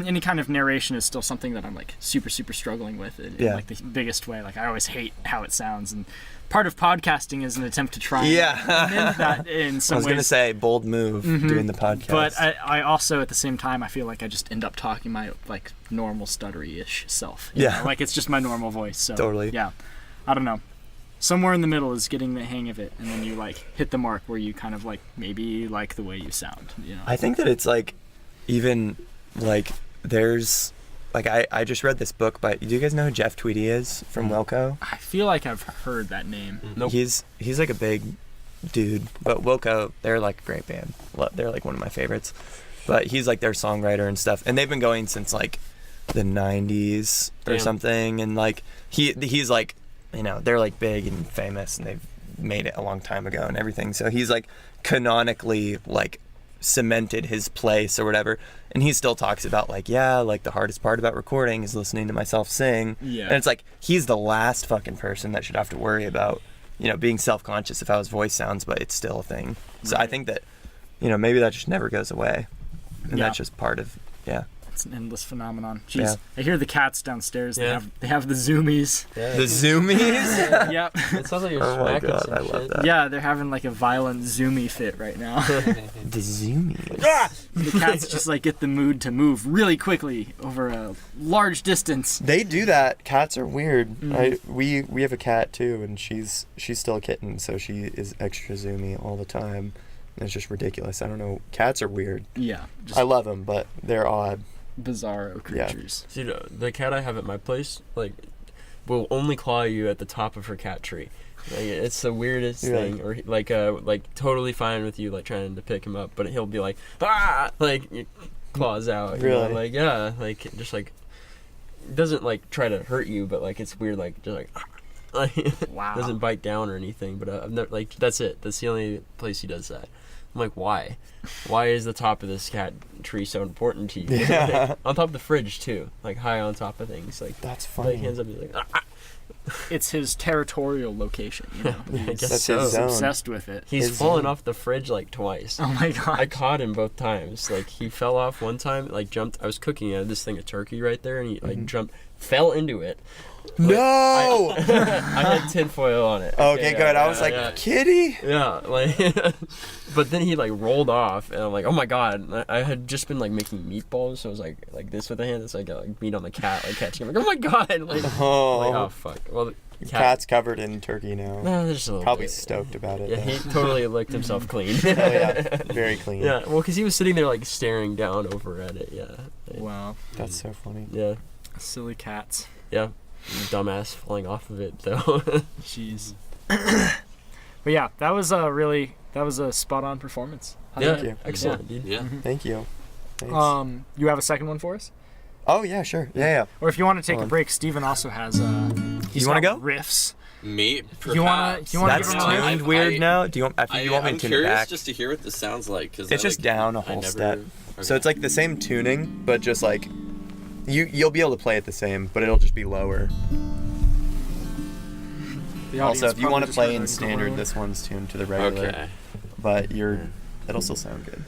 any kind of narration is still something that I'm, like, super struggling with in like the biggest way. Like, I always hate how it sounds, and part of podcasting is an attempt to try and amend that in some I was ways. going to say, bold move doing the podcast. But I also, at the same time, I feel like I just end up talking my, like, normal stuttery-ish self. You know? Like, it's just my normal voice. So, Totally. Yeah. I don't know. Somewhere in the middle is getting the hang of it, and then you, like, hit the mark where you kind of, like, maybe like the way you sound, you know? I think that it's, like, even, like, there's, like, I just read this book by, do you guys know who Jeff Tweedy is from Wilco? I feel like I've heard that name. Nope. He's like a big dude, but Wilco, they're, like, a great band. They're, like, one of my favorites. But he's, like, their songwriter and stuff, and they've been going since, like, the 90s or Damn. something, and, like, he's, like, you know, they're, like, big and famous, and they've made it a long time ago and everything, so he's, like, canonically, like, cemented his place or whatever, and he still talks about, like, yeah, like, the hardest part about recording is listening to myself sing. Yeah. And it's like, he's the last fucking person that should have to worry about, you know, being self-conscious of how his voice sounds, but it's still a thing. So I think that, you know, maybe that just never goes away, and Yeah. that's just part of, It's an endless phenomenon. Jeez, Yeah. I hear the cats downstairs. Yeah. They have the zoomies. Yeah. the zoomies. Yep. It sounds like you're Oh my smacking God, some I love shit. that. Yeah, they're having, like, a violent zoomie fit right now. The zoomies. The cats just, like, get the mood to move really quickly over a large distance. They do that. Cats are weird. We have a cat too, and she's still a kitten, so she is extra zoomy all the time. And it's just ridiculous. I don't know. Cats are weird. Yeah, just I love them, but they're odd. bizarro creatures. See, the cat I have at my place, like, will only claw you at the top of her cat tree. Like, it's the weirdest You're thing. Or like totally fine with you, like, trying to pick him up, but he'll be like, ah, like, claws out. You know? Really? Like, yeah, like, just like, doesn't like try to hurt you, but like it's weird, like just like Wow. doesn't bite down or anything. But I've never, like, that's it. That's the only place he does that. I'm like, why? Why is the top of this cat tree so important to you? Yeah. On top of the fridge too, like high on top of things. Like That's like funny. hands up, he's like, ah. It's his territorial location, you know. I He's guess That's so. his zone. obsessed with it. He's His fallen zone. off the fridge like twice. Oh my god. I caught him both times. Like, he fell off one time, like jumped. I was cooking. I had this thing of turkey right there, and he like jumped, fell into it. No. I had tinfoil on it. Okay, yeah, good. I was like, yeah. kitty. Yeah, like, but then he like rolled off, and I'm like, oh my god! And I had just been like making meatballs, so I was like this with the hand, so I got like meat on the cat, like catching him. Like, oh my god! Like, oh fuck. Well, the cat. Cat's covered in turkey now. No, there's a little Probably bit. stoked about it. Yeah, though. he totally licked himself clean. Oh yeah, very clean. Yeah, well, because he was sitting there like staring down over at it. Yeah. Wow. That's so funny. Yeah. Silly cats. Yeah. Dumbass falling off of it though. Jeez. But yeah, that was a spot on performance. Yeah. you. Excellent, dude. Yeah. Thank you. Thanks. You have a second one for us? Oh yeah, sure. Yeah. Or if you want to take Hold a on. break, Steven also has You wanna got go? riffs. Me, perhaps. You wanna That's give him a tuned riff? weird now. Do you want? Do you want me I'm to tune it curious back? just to hear what this sounds like. Cause It's I, just like, down a I whole never- step. So okay. it's like the same tuning, but just like you'll be able to play it the same, but it'll just be lower. The Also, audience if you want probably to just play heard in a standard, glow. this one's tuned to the regular. Okay. But it'll still sound good.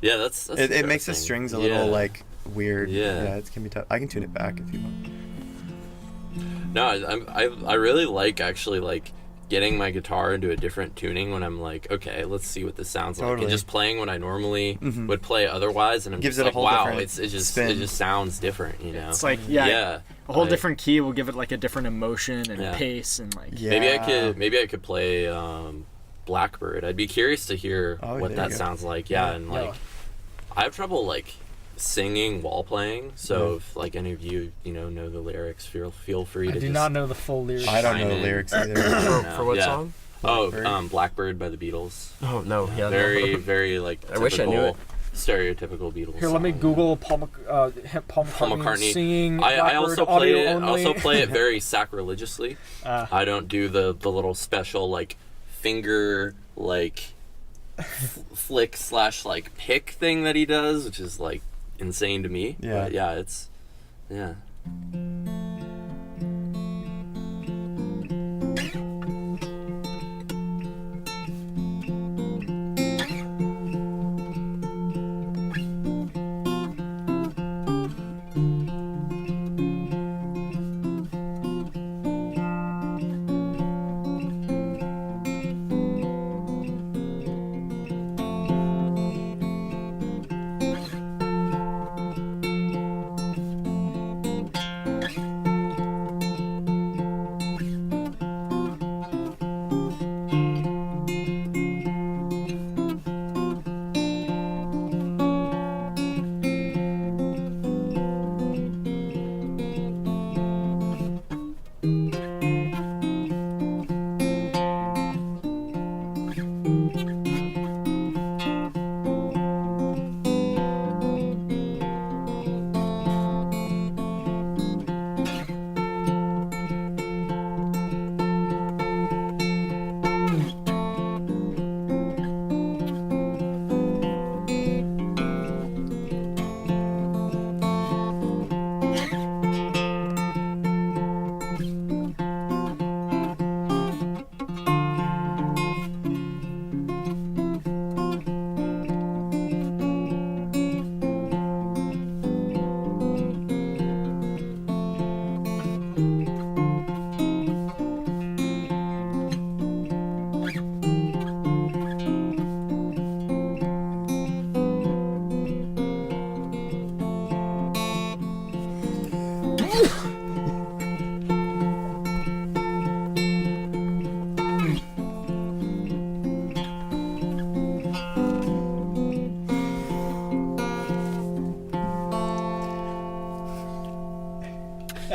Yeah, that's it makes the interesting. strings a little like weird. Yeah. It can be tough. I can tune it back if you want. No, I really like actually like getting my guitar into a different tuning when I'm like, okay, let's see what this sounds like, and just playing what I normally would play otherwise, and I'm Gives just it a like, whole wow, different it just spin. sounds different, you know. It's like yeah, a whole like, different key will give it like a different emotion and Yeah. pace and like. Yeah. maybe I could play Blackbird. I'd be curious to hear Oh, what there that you go. sounds like. Yeah, and like I have trouble like singing while playing, so if like any of you know the lyrics, feel free to I do just not know the full lyrics. I don't know chime the in. lyrics either. For what Yeah. song? Blackbird. Blackbird by the Beatles. Oh no, yeah, Very no. very like I wish I knew typical, it. stereotypical Beatles Here, let me song. Google Paul McCartney singing I also Blackbird play audio it. only. Also play it very sacrilegiously. I don't do the little special like finger like flick / like pick thing that he does, which is like insane to me. Yeah. But yeah, it's yeah.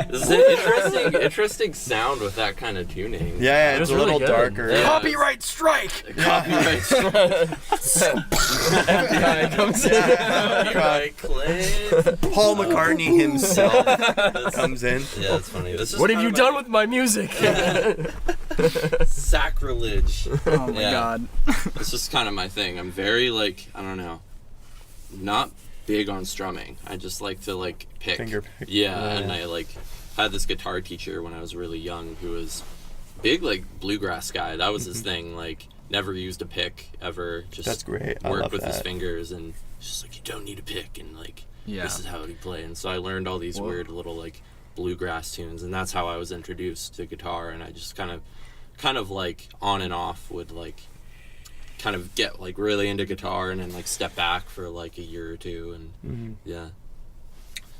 This is an interesting sound with that kind of tuning. Yeah, it's was a really little good. darker. Yeah. Copyright strike! Copyright FBI comes in. Copyright claim. Paul McCartney himself comes in. Yeah, that's funny. This is What have kind you of done with my music? sacrilege? Oh my Yeah. god. This is kind of my thing. I'm very like, I don't know, not big on strumming. I just like to like pick. Finger pick. Yeah, Yeah. and I like had this guitar teacher when I was really young who was big like bluegrass guy. That was his thing. Like never used a pick ever. Just That's great. I worked love with his that. fingers and just like you don't need a pick and like Yeah. this is how he play. And so I learned all these weird little like bluegrass tunes, and that's how I was introduced to guitar. And I just kind of like on and off would like kind of get like really into guitar and then like step back for like a year or two, and yeah,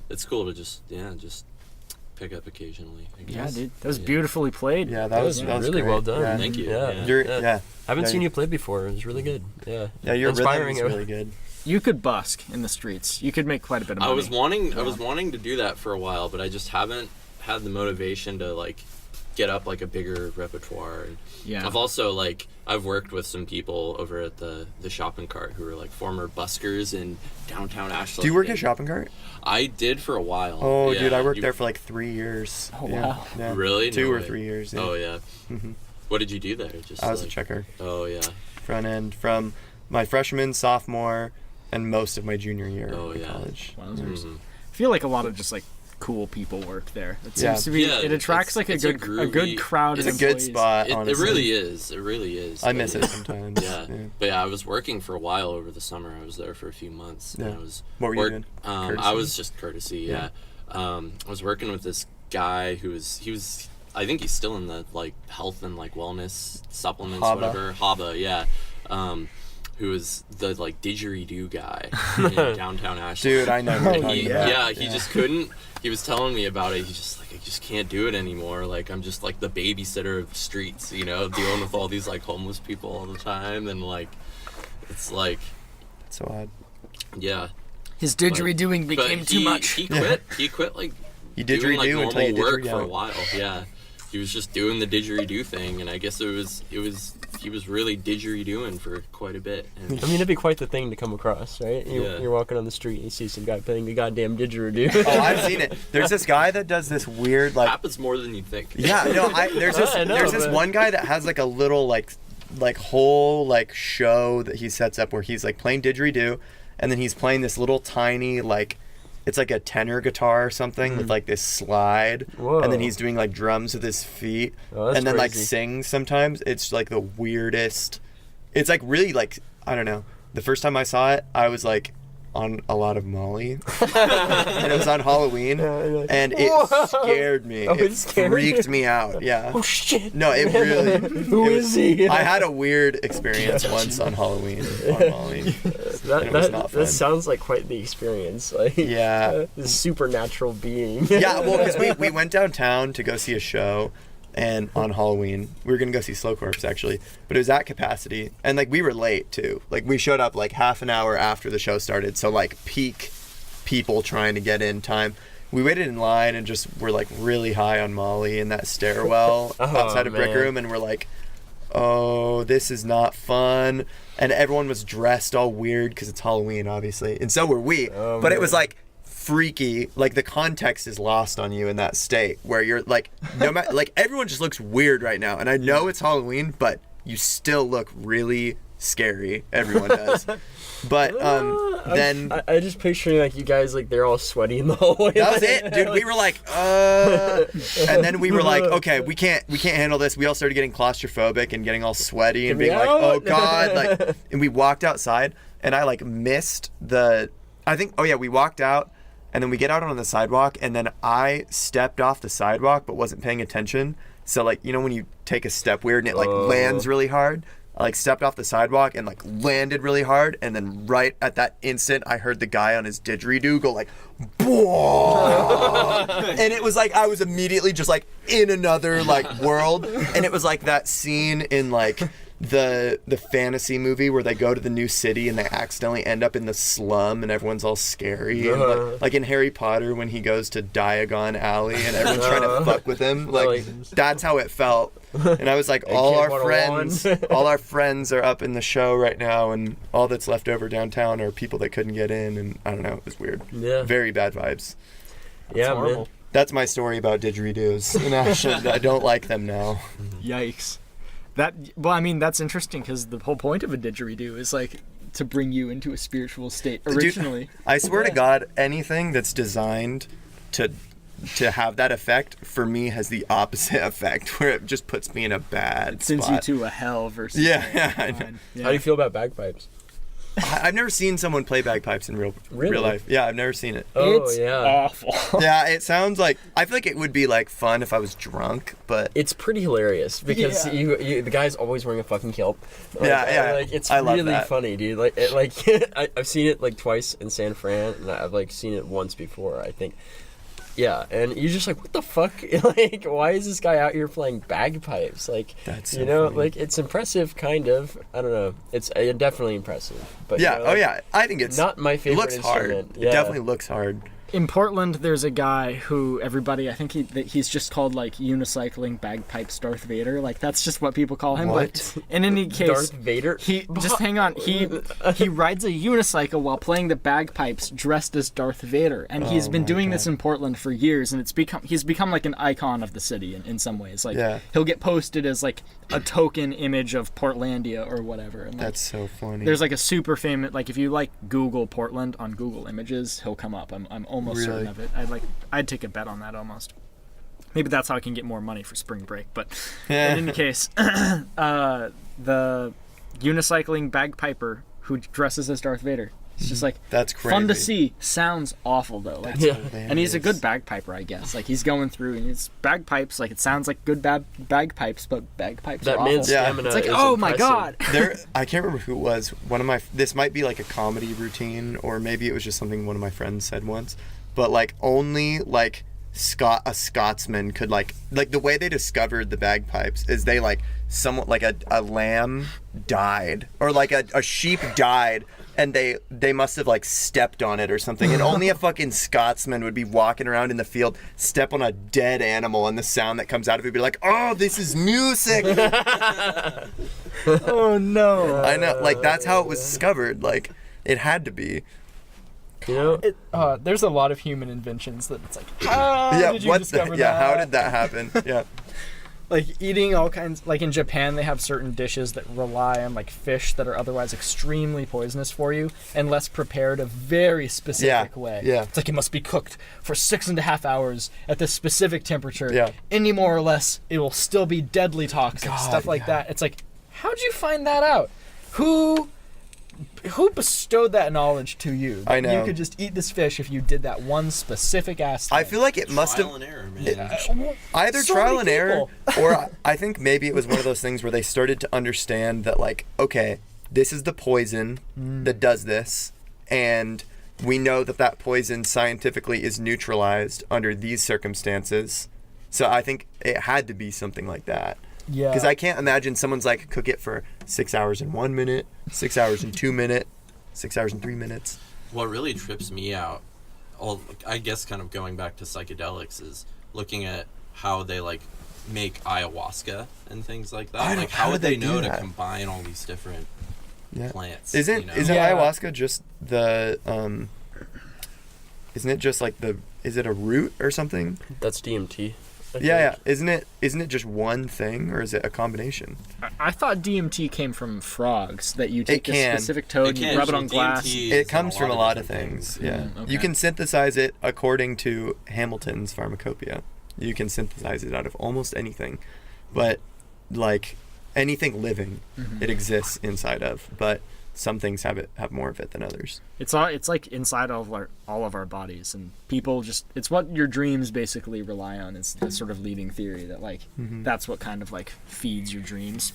it's cool to just pick up occasionally, I Yeah, guess. dude. That was beautifully played. Yeah, That was really great. well done. Yeah. Thank you. Yeah. Yeah. You're, Yeah. yeah. I haven't Yeah, seen you play before. It was really good. Yeah. Yeah, your rhythm Inspiring. is really good. You could busk in the streets. You could make quite a bit of money. I was wanting to do that for a while, but I just haven't had the motivation to like get up like a bigger repertoire. And Yeah. I've also like I've worked with some people over at the shopping cart who are like former buskers in downtown Ashland. Do you work at and Shopping Cart? I did for a while. Oh, yeah. dude, I worked You- there for like 3 years. Oh, Yeah. wow. Yeah. Really? 2 No or way. 3 years. Yeah. Oh yeah. What did you do there? Just I was a like, checker. Oh yeah. Front end from my freshman, sophomore, and most of my junior year Oh, of yeah. college. Wowzers. Mhm. I feel like a lot of just like cool people work there. It Yeah. seems to be. Yeah, it attracts like a it's a good crowd of It's a good employees. spot, It honestly. really is. It really is. I miss it sometimes. Yeah. But yeah, I was working for a while over the summer. I was there for a few months. Yeah. And I was What were you doing? I was just courtesy, yeah. I was working with this guy he was I think he's still in the like health and like wellness supplements, Haba. whatever. Haba, yeah. Who was the like didgeridoo guy in downtown Ashland. Dude, I know what you're talking about. He just couldn't. He was telling me about it. He's just like, I just can't do it anymore. Like, I'm just like the babysitter of the streets, you know, dealing with all these like homeless people all the time, and like, it's like, So odd. yeah. His didgeridooing became too much. He quit. He quit like You doing like didgeridoo until normal you work for a didgeridoo. while. Yeah, he was just doing the didgeridoo thing, and I guess he was really didgeridooing for quite a bit. And I mean, it'd be quite the thing to come across, right? Yeah. You're walking on the street and you see some guy playing a goddamn didgeridoo. Oh, I've seen it. There's this guy that does this weird like. happens more than you'd think. Yeah, no, there's this I know, there's this but- one guy that has like a little like whole like show that he sets up where he's like playing didgeridoo, and then he's playing this little tiny like it's like a tenor guitar or something with like this slide, Whoa. and then he's doing like drums with his feet, Oh, that's and then like crazy. sings sometimes. It's like the weirdest. It's like really like I don't know. The first time I saw it, I was like on a lot of Molly, and it was on Halloween, like, and it "Whoa." scared me. Oh, it it scared freaked you? me out. Yeah. Oh shit! No, it really. Who it is he? I had a weird experience once on Halloween on Molly. That, it was not fun. that sounds like quite the experience. Like, Yeah. this supernatural being. Yeah, well, because we went downtown to go see a show, and on Halloween we were gonna go see Slow Corpse actually, but it was at capacity, and like we were late too. Like we showed up like half an hour after the show started, so like peak people trying to get in time. We waited in line and just were like really high on Molly in that stairwell Oh, outside of Brick man. Room, and we're like, oh, this is not fun. And everyone was dressed all weird because it's Halloween, obviously, and so were we. Oh, but it man. was like freaky. Like the context is lost on you in that state where you're like, no matter, like everyone just looks weird right now. And I know it's Halloween, but you still look really scary. Everyone does. But then I just picturing like you guys like they're all sweaty in the hallway. that was it, dude. We were like, and then we were like, okay, we can't handle this. We all started getting claustrophobic and getting all sweaty and Get me being like, out. oh god, like. And we walked outside, and I like missed the. I think, oh yeah, we walked out, and then we get out on the sidewalk, and then I stepped off the sidewalk but wasn't paying attention. So like, you know when you take a step weird and it like lands really hard. I like stepped off the sidewalk and like landed really hard, and then right at that instant I heard the guy on his didgeridoo go like, "Boah!" And it was like I was immediately just like in another like world, and it was like that scene in like the fantasy movie where they go to the new city and they accidentally end up in the slum and everyone's all scary, and like in Harry Potter when he goes to Diagon Alley and everyone's trying to fuck with him, like that's how it felt. And I was like, all our friends are up in the show right now, and all that's left over downtown are people that couldn't get in, and I don't know, it was weird. Yeah. Very bad vibes. Yeah, horrible. man. That's my story about didgeridoos in Ashland. I don't like them now. Yikes. Well, I mean, that's interesting because the whole point of a didgeridoo is like to bring you into a spiritual state originally. Dude, I swear to God, anything that's designed to have that effect, for me, has the opposite effect, where it just puts me in a bad It sends spot. you to a hell versus Yeah, I know. fine. How do you feel about bagpipes? I've never seen someone play bagpipes in real Really? life. Yeah, I've never seen it. Oh It's yeah. awful. Yeah, it sounds like, I feel like it would be like fun if I was drunk, but It's pretty hilarious because Yeah. you the guy's always wearing a fucking kilt. Like, Yeah. Like it's I love really that. funny, dude. Like I've seen it like twice in San Fran, and I've like seen it once before, I think. Yeah, and you're just like, what the fuck? Like, why is this guy out here playing bagpipes? Like, That's so you know, funny. like it's impressive, kind of. I don't know. It's definitely impressive. But yeah, you know, oh like, yeah, I think it's not my it favorite looks hard. instrument. It definitely looks hard. In Portland, there's a guy who everybody, I think he's just called like unicycling bagpipes Darth Vader. Like that's just what people call him. What? But in any case, Darth Vader. he just hang on. He rides a unicycle while playing the bagpipes dressed as Darth Vader, and he's been my doing this God. in Portland for years, and he's become like an icon of the city in some ways. Like Yeah. he'll get posted as like a token image of Portlandia or whatever. And, like, That's so funny. there's like a super famous, like if you like Google Portland on Google Images, he'll come up. I'm almost almost certain of it. I'd take a bet on that almost. Maybe that's how I can get more money for spring break. But in any case, the unicycling bagpiper who dresses as Darth Vader. It's just like that's crazy. Fun to see. Sounds awful though. Like, and he's a good bagpiper, I guess. Like he's going through and it's bagpipes. Like it sounds like good bagpipes, but bagpipes That are man's awful. stamina It's like, is oh my impressive. god. I can't remember who it was. This might be like a comedy routine, or maybe it was just something one of my friends said once. But like only like a Scotsman could like the way they discovered the bagpipes is they like somewhat like a lamb died or like a sheep died and they must have like stepped on it or something, and only a fucking Scotsman would be walking around in the field, step on a dead animal, and the sound that comes out of it would be like, oh, this is music. Oh no. I know, like that's how it was discovered. Like it had to be. You know, There's a lot of human inventions that it's like, how did you discover that? Yeah, how did that happen? Yeah. Like eating all kinds, like in Japan they have certain dishes that rely on like fish that are otherwise extremely poisonous for you unless prepared a very specific way. Yeah. It's like it must be cooked for 6.5 hours at this specific temperature. Yeah. Any more or less, it will still be deadly toxic. Stuff like that. It's like, how'd you find that out? Who bestowed that knowledge to you? I know. You could just eat this fish if you did that one specific ass thing. I feel like it must have Trial and error, man. either So trial many and error, people. or I think maybe it was one of those things where they started to understand that like, okay, this is the poison that does this, and we know that poison scientifically is neutralized under these circumstances. So I think it had to be something like that. Yeah. Because I can't imagine someone's like, cook it for 6 hours and 1 minute, 6 hours and 2 minutes, 6 hours and 3 minutes. What really trips me out, I guess kind of going back to psychedelics, is looking at how they like make ayahuasca and things like that. Like how would they know to combine all these different plants? Isn't ayahuasca just the isn't it just like is it a root or something? that's DMT. Yeah. Isn't it just one thing, or is it a combination? I thought DMT came from frogs, that you take It a can. specific toad and you rub it on glass. It comes from a lot of things. Yeah. Okay. You can synthesize it according to Hamilton's pharmacopoeia. You can synthesize it out of almost anything, but like anything living, it exists inside of. But some things have more of it than others. It's like inside all of our bodies, and people it's what your dreams basically rely on. It's the sort of leading theory that like that's what kind of like feeds your dreams.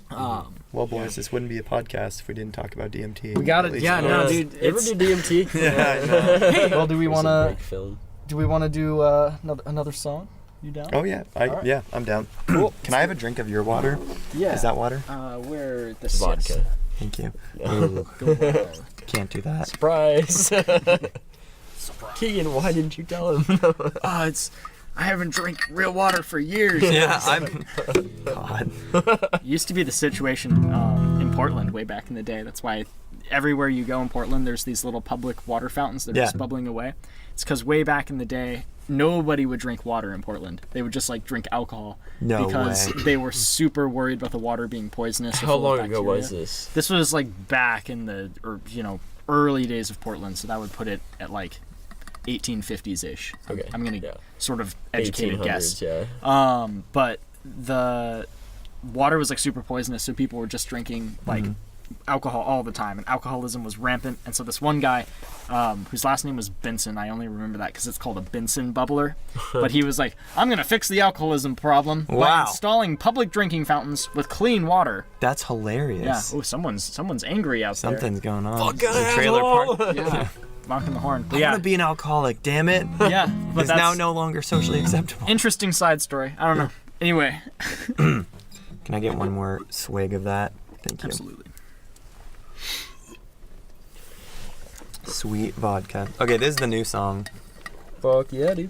Well, boys, this wouldn't be a podcast if we didn't talk about DMT. We got at it. least Yeah, once. no, dude. Ever do DMT? Yeah, I know. Well, do we want to Film. do another song? You down? Oh yeah, Alright. yeah, I'm down. Cool. Can I have a drink of your water? Yeah. Is that water? Where the Vodka. Thank you. Can't do that. Surprise! Keegan, why didn't you tell him? I haven't drank real water for years. Yeah, I'm. God. It used to be the situation in Portland way back in the day. That's why everywhere you go in Portland, there's these little public water fountains that are just bubbling away. It's because way back in the day, nobody would drink water in Portland. They would just like drink alcohol because they were super worried about the water being poisonous. or How full of long ago bacteria. was this? This was like back in the early days of Portland, so that would put it at like 1850s-ish. Okay. I'm gonna Yeah. sort of educated guess. 1800s, yeah. But the water was like super poisonous, so people were just drinking like alcohol all the time, and alcoholism was rampant. And so this one guy, whose last name was Benson, I only remember that because it's called a Benson bubbler, but he was like, I'm gonna fix the alcoholism problem by Wow. installing public drinking fountains with clean water. That's Yeah. hilarious. Oh, someone's angry out there. Something's going on. Fucking The trailer asshole! park. Yeah. Honking the horn. But I yeah. want to be an alcoholic. Damn it. Yeah. But It's that's now no longer socially acceptable. interesting side story. I don't know. Anyway. Can I get one more swig of that? Thank you. Absolutely. Sweet vodka. Okay, this is the new song. Fuck yeah, dude.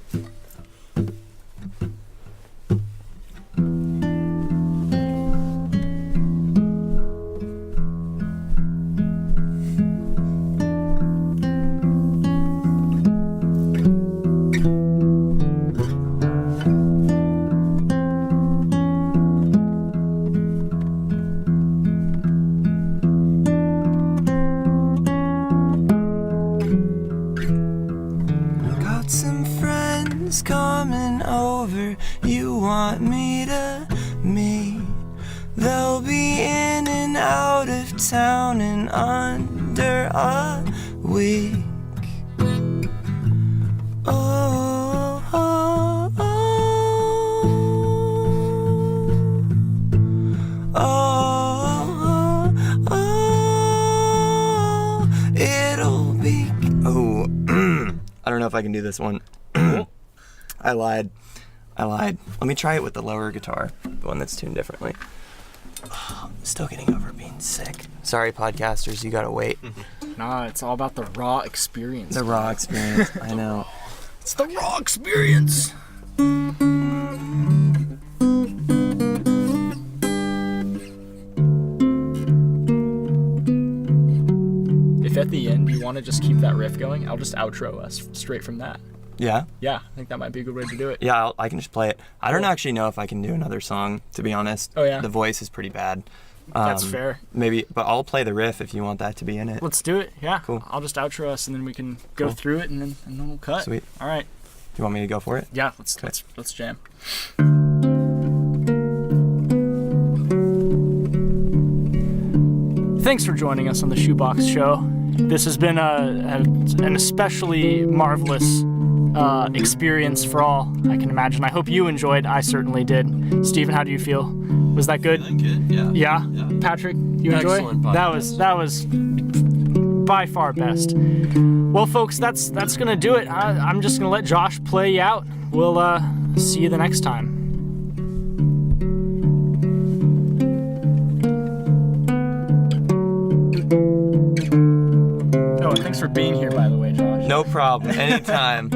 friends coming over you want me to meet. They'll be in and out of town in under a week. Oh, oh, oh, oh, oh, it'll be. Oh, I don't know if I can do this one. I lied. Let me try it with the lower guitar, the one that's tuned differently. I'm still getting over being sick. Sorry, podcasters, you gotta wait. Nah, it's all about the raw experience. The raw experience, I know. It's the raw experience. If at the end you want to just keep that riff going, I'll just outro us straight from that. Yeah? Yeah, I think that might be a good way to do it. Yeah, I can just play it. I don't actually know if I can do another song, to be honest. Oh, yeah? The voice is pretty bad. That's fair. Maybe, but I'll play the riff if you want that to be in it. Let's do it. Yeah. Cool. I'll just outro us and then we can go Cool. through it and then we'll cut. Sweet. All right. You want me to go for it? Yeah, Okay. let's jam. Thanks for joining us on the ShoeBox Show. This has been an especially marvelous experience for all I can imagine. I hope you enjoyed. I certainly did. Steven, how do you feel? Was that good? Feeling good, yeah. Yeah? Yeah. Patrick, you enjoy? Excellent That was by far best. Well, folks, that's gonna do it. I'm just gonna let Josh play you out. We'll see you the next time. Oh, and thanks for being here, by the way, Josh. No problem. Anytime.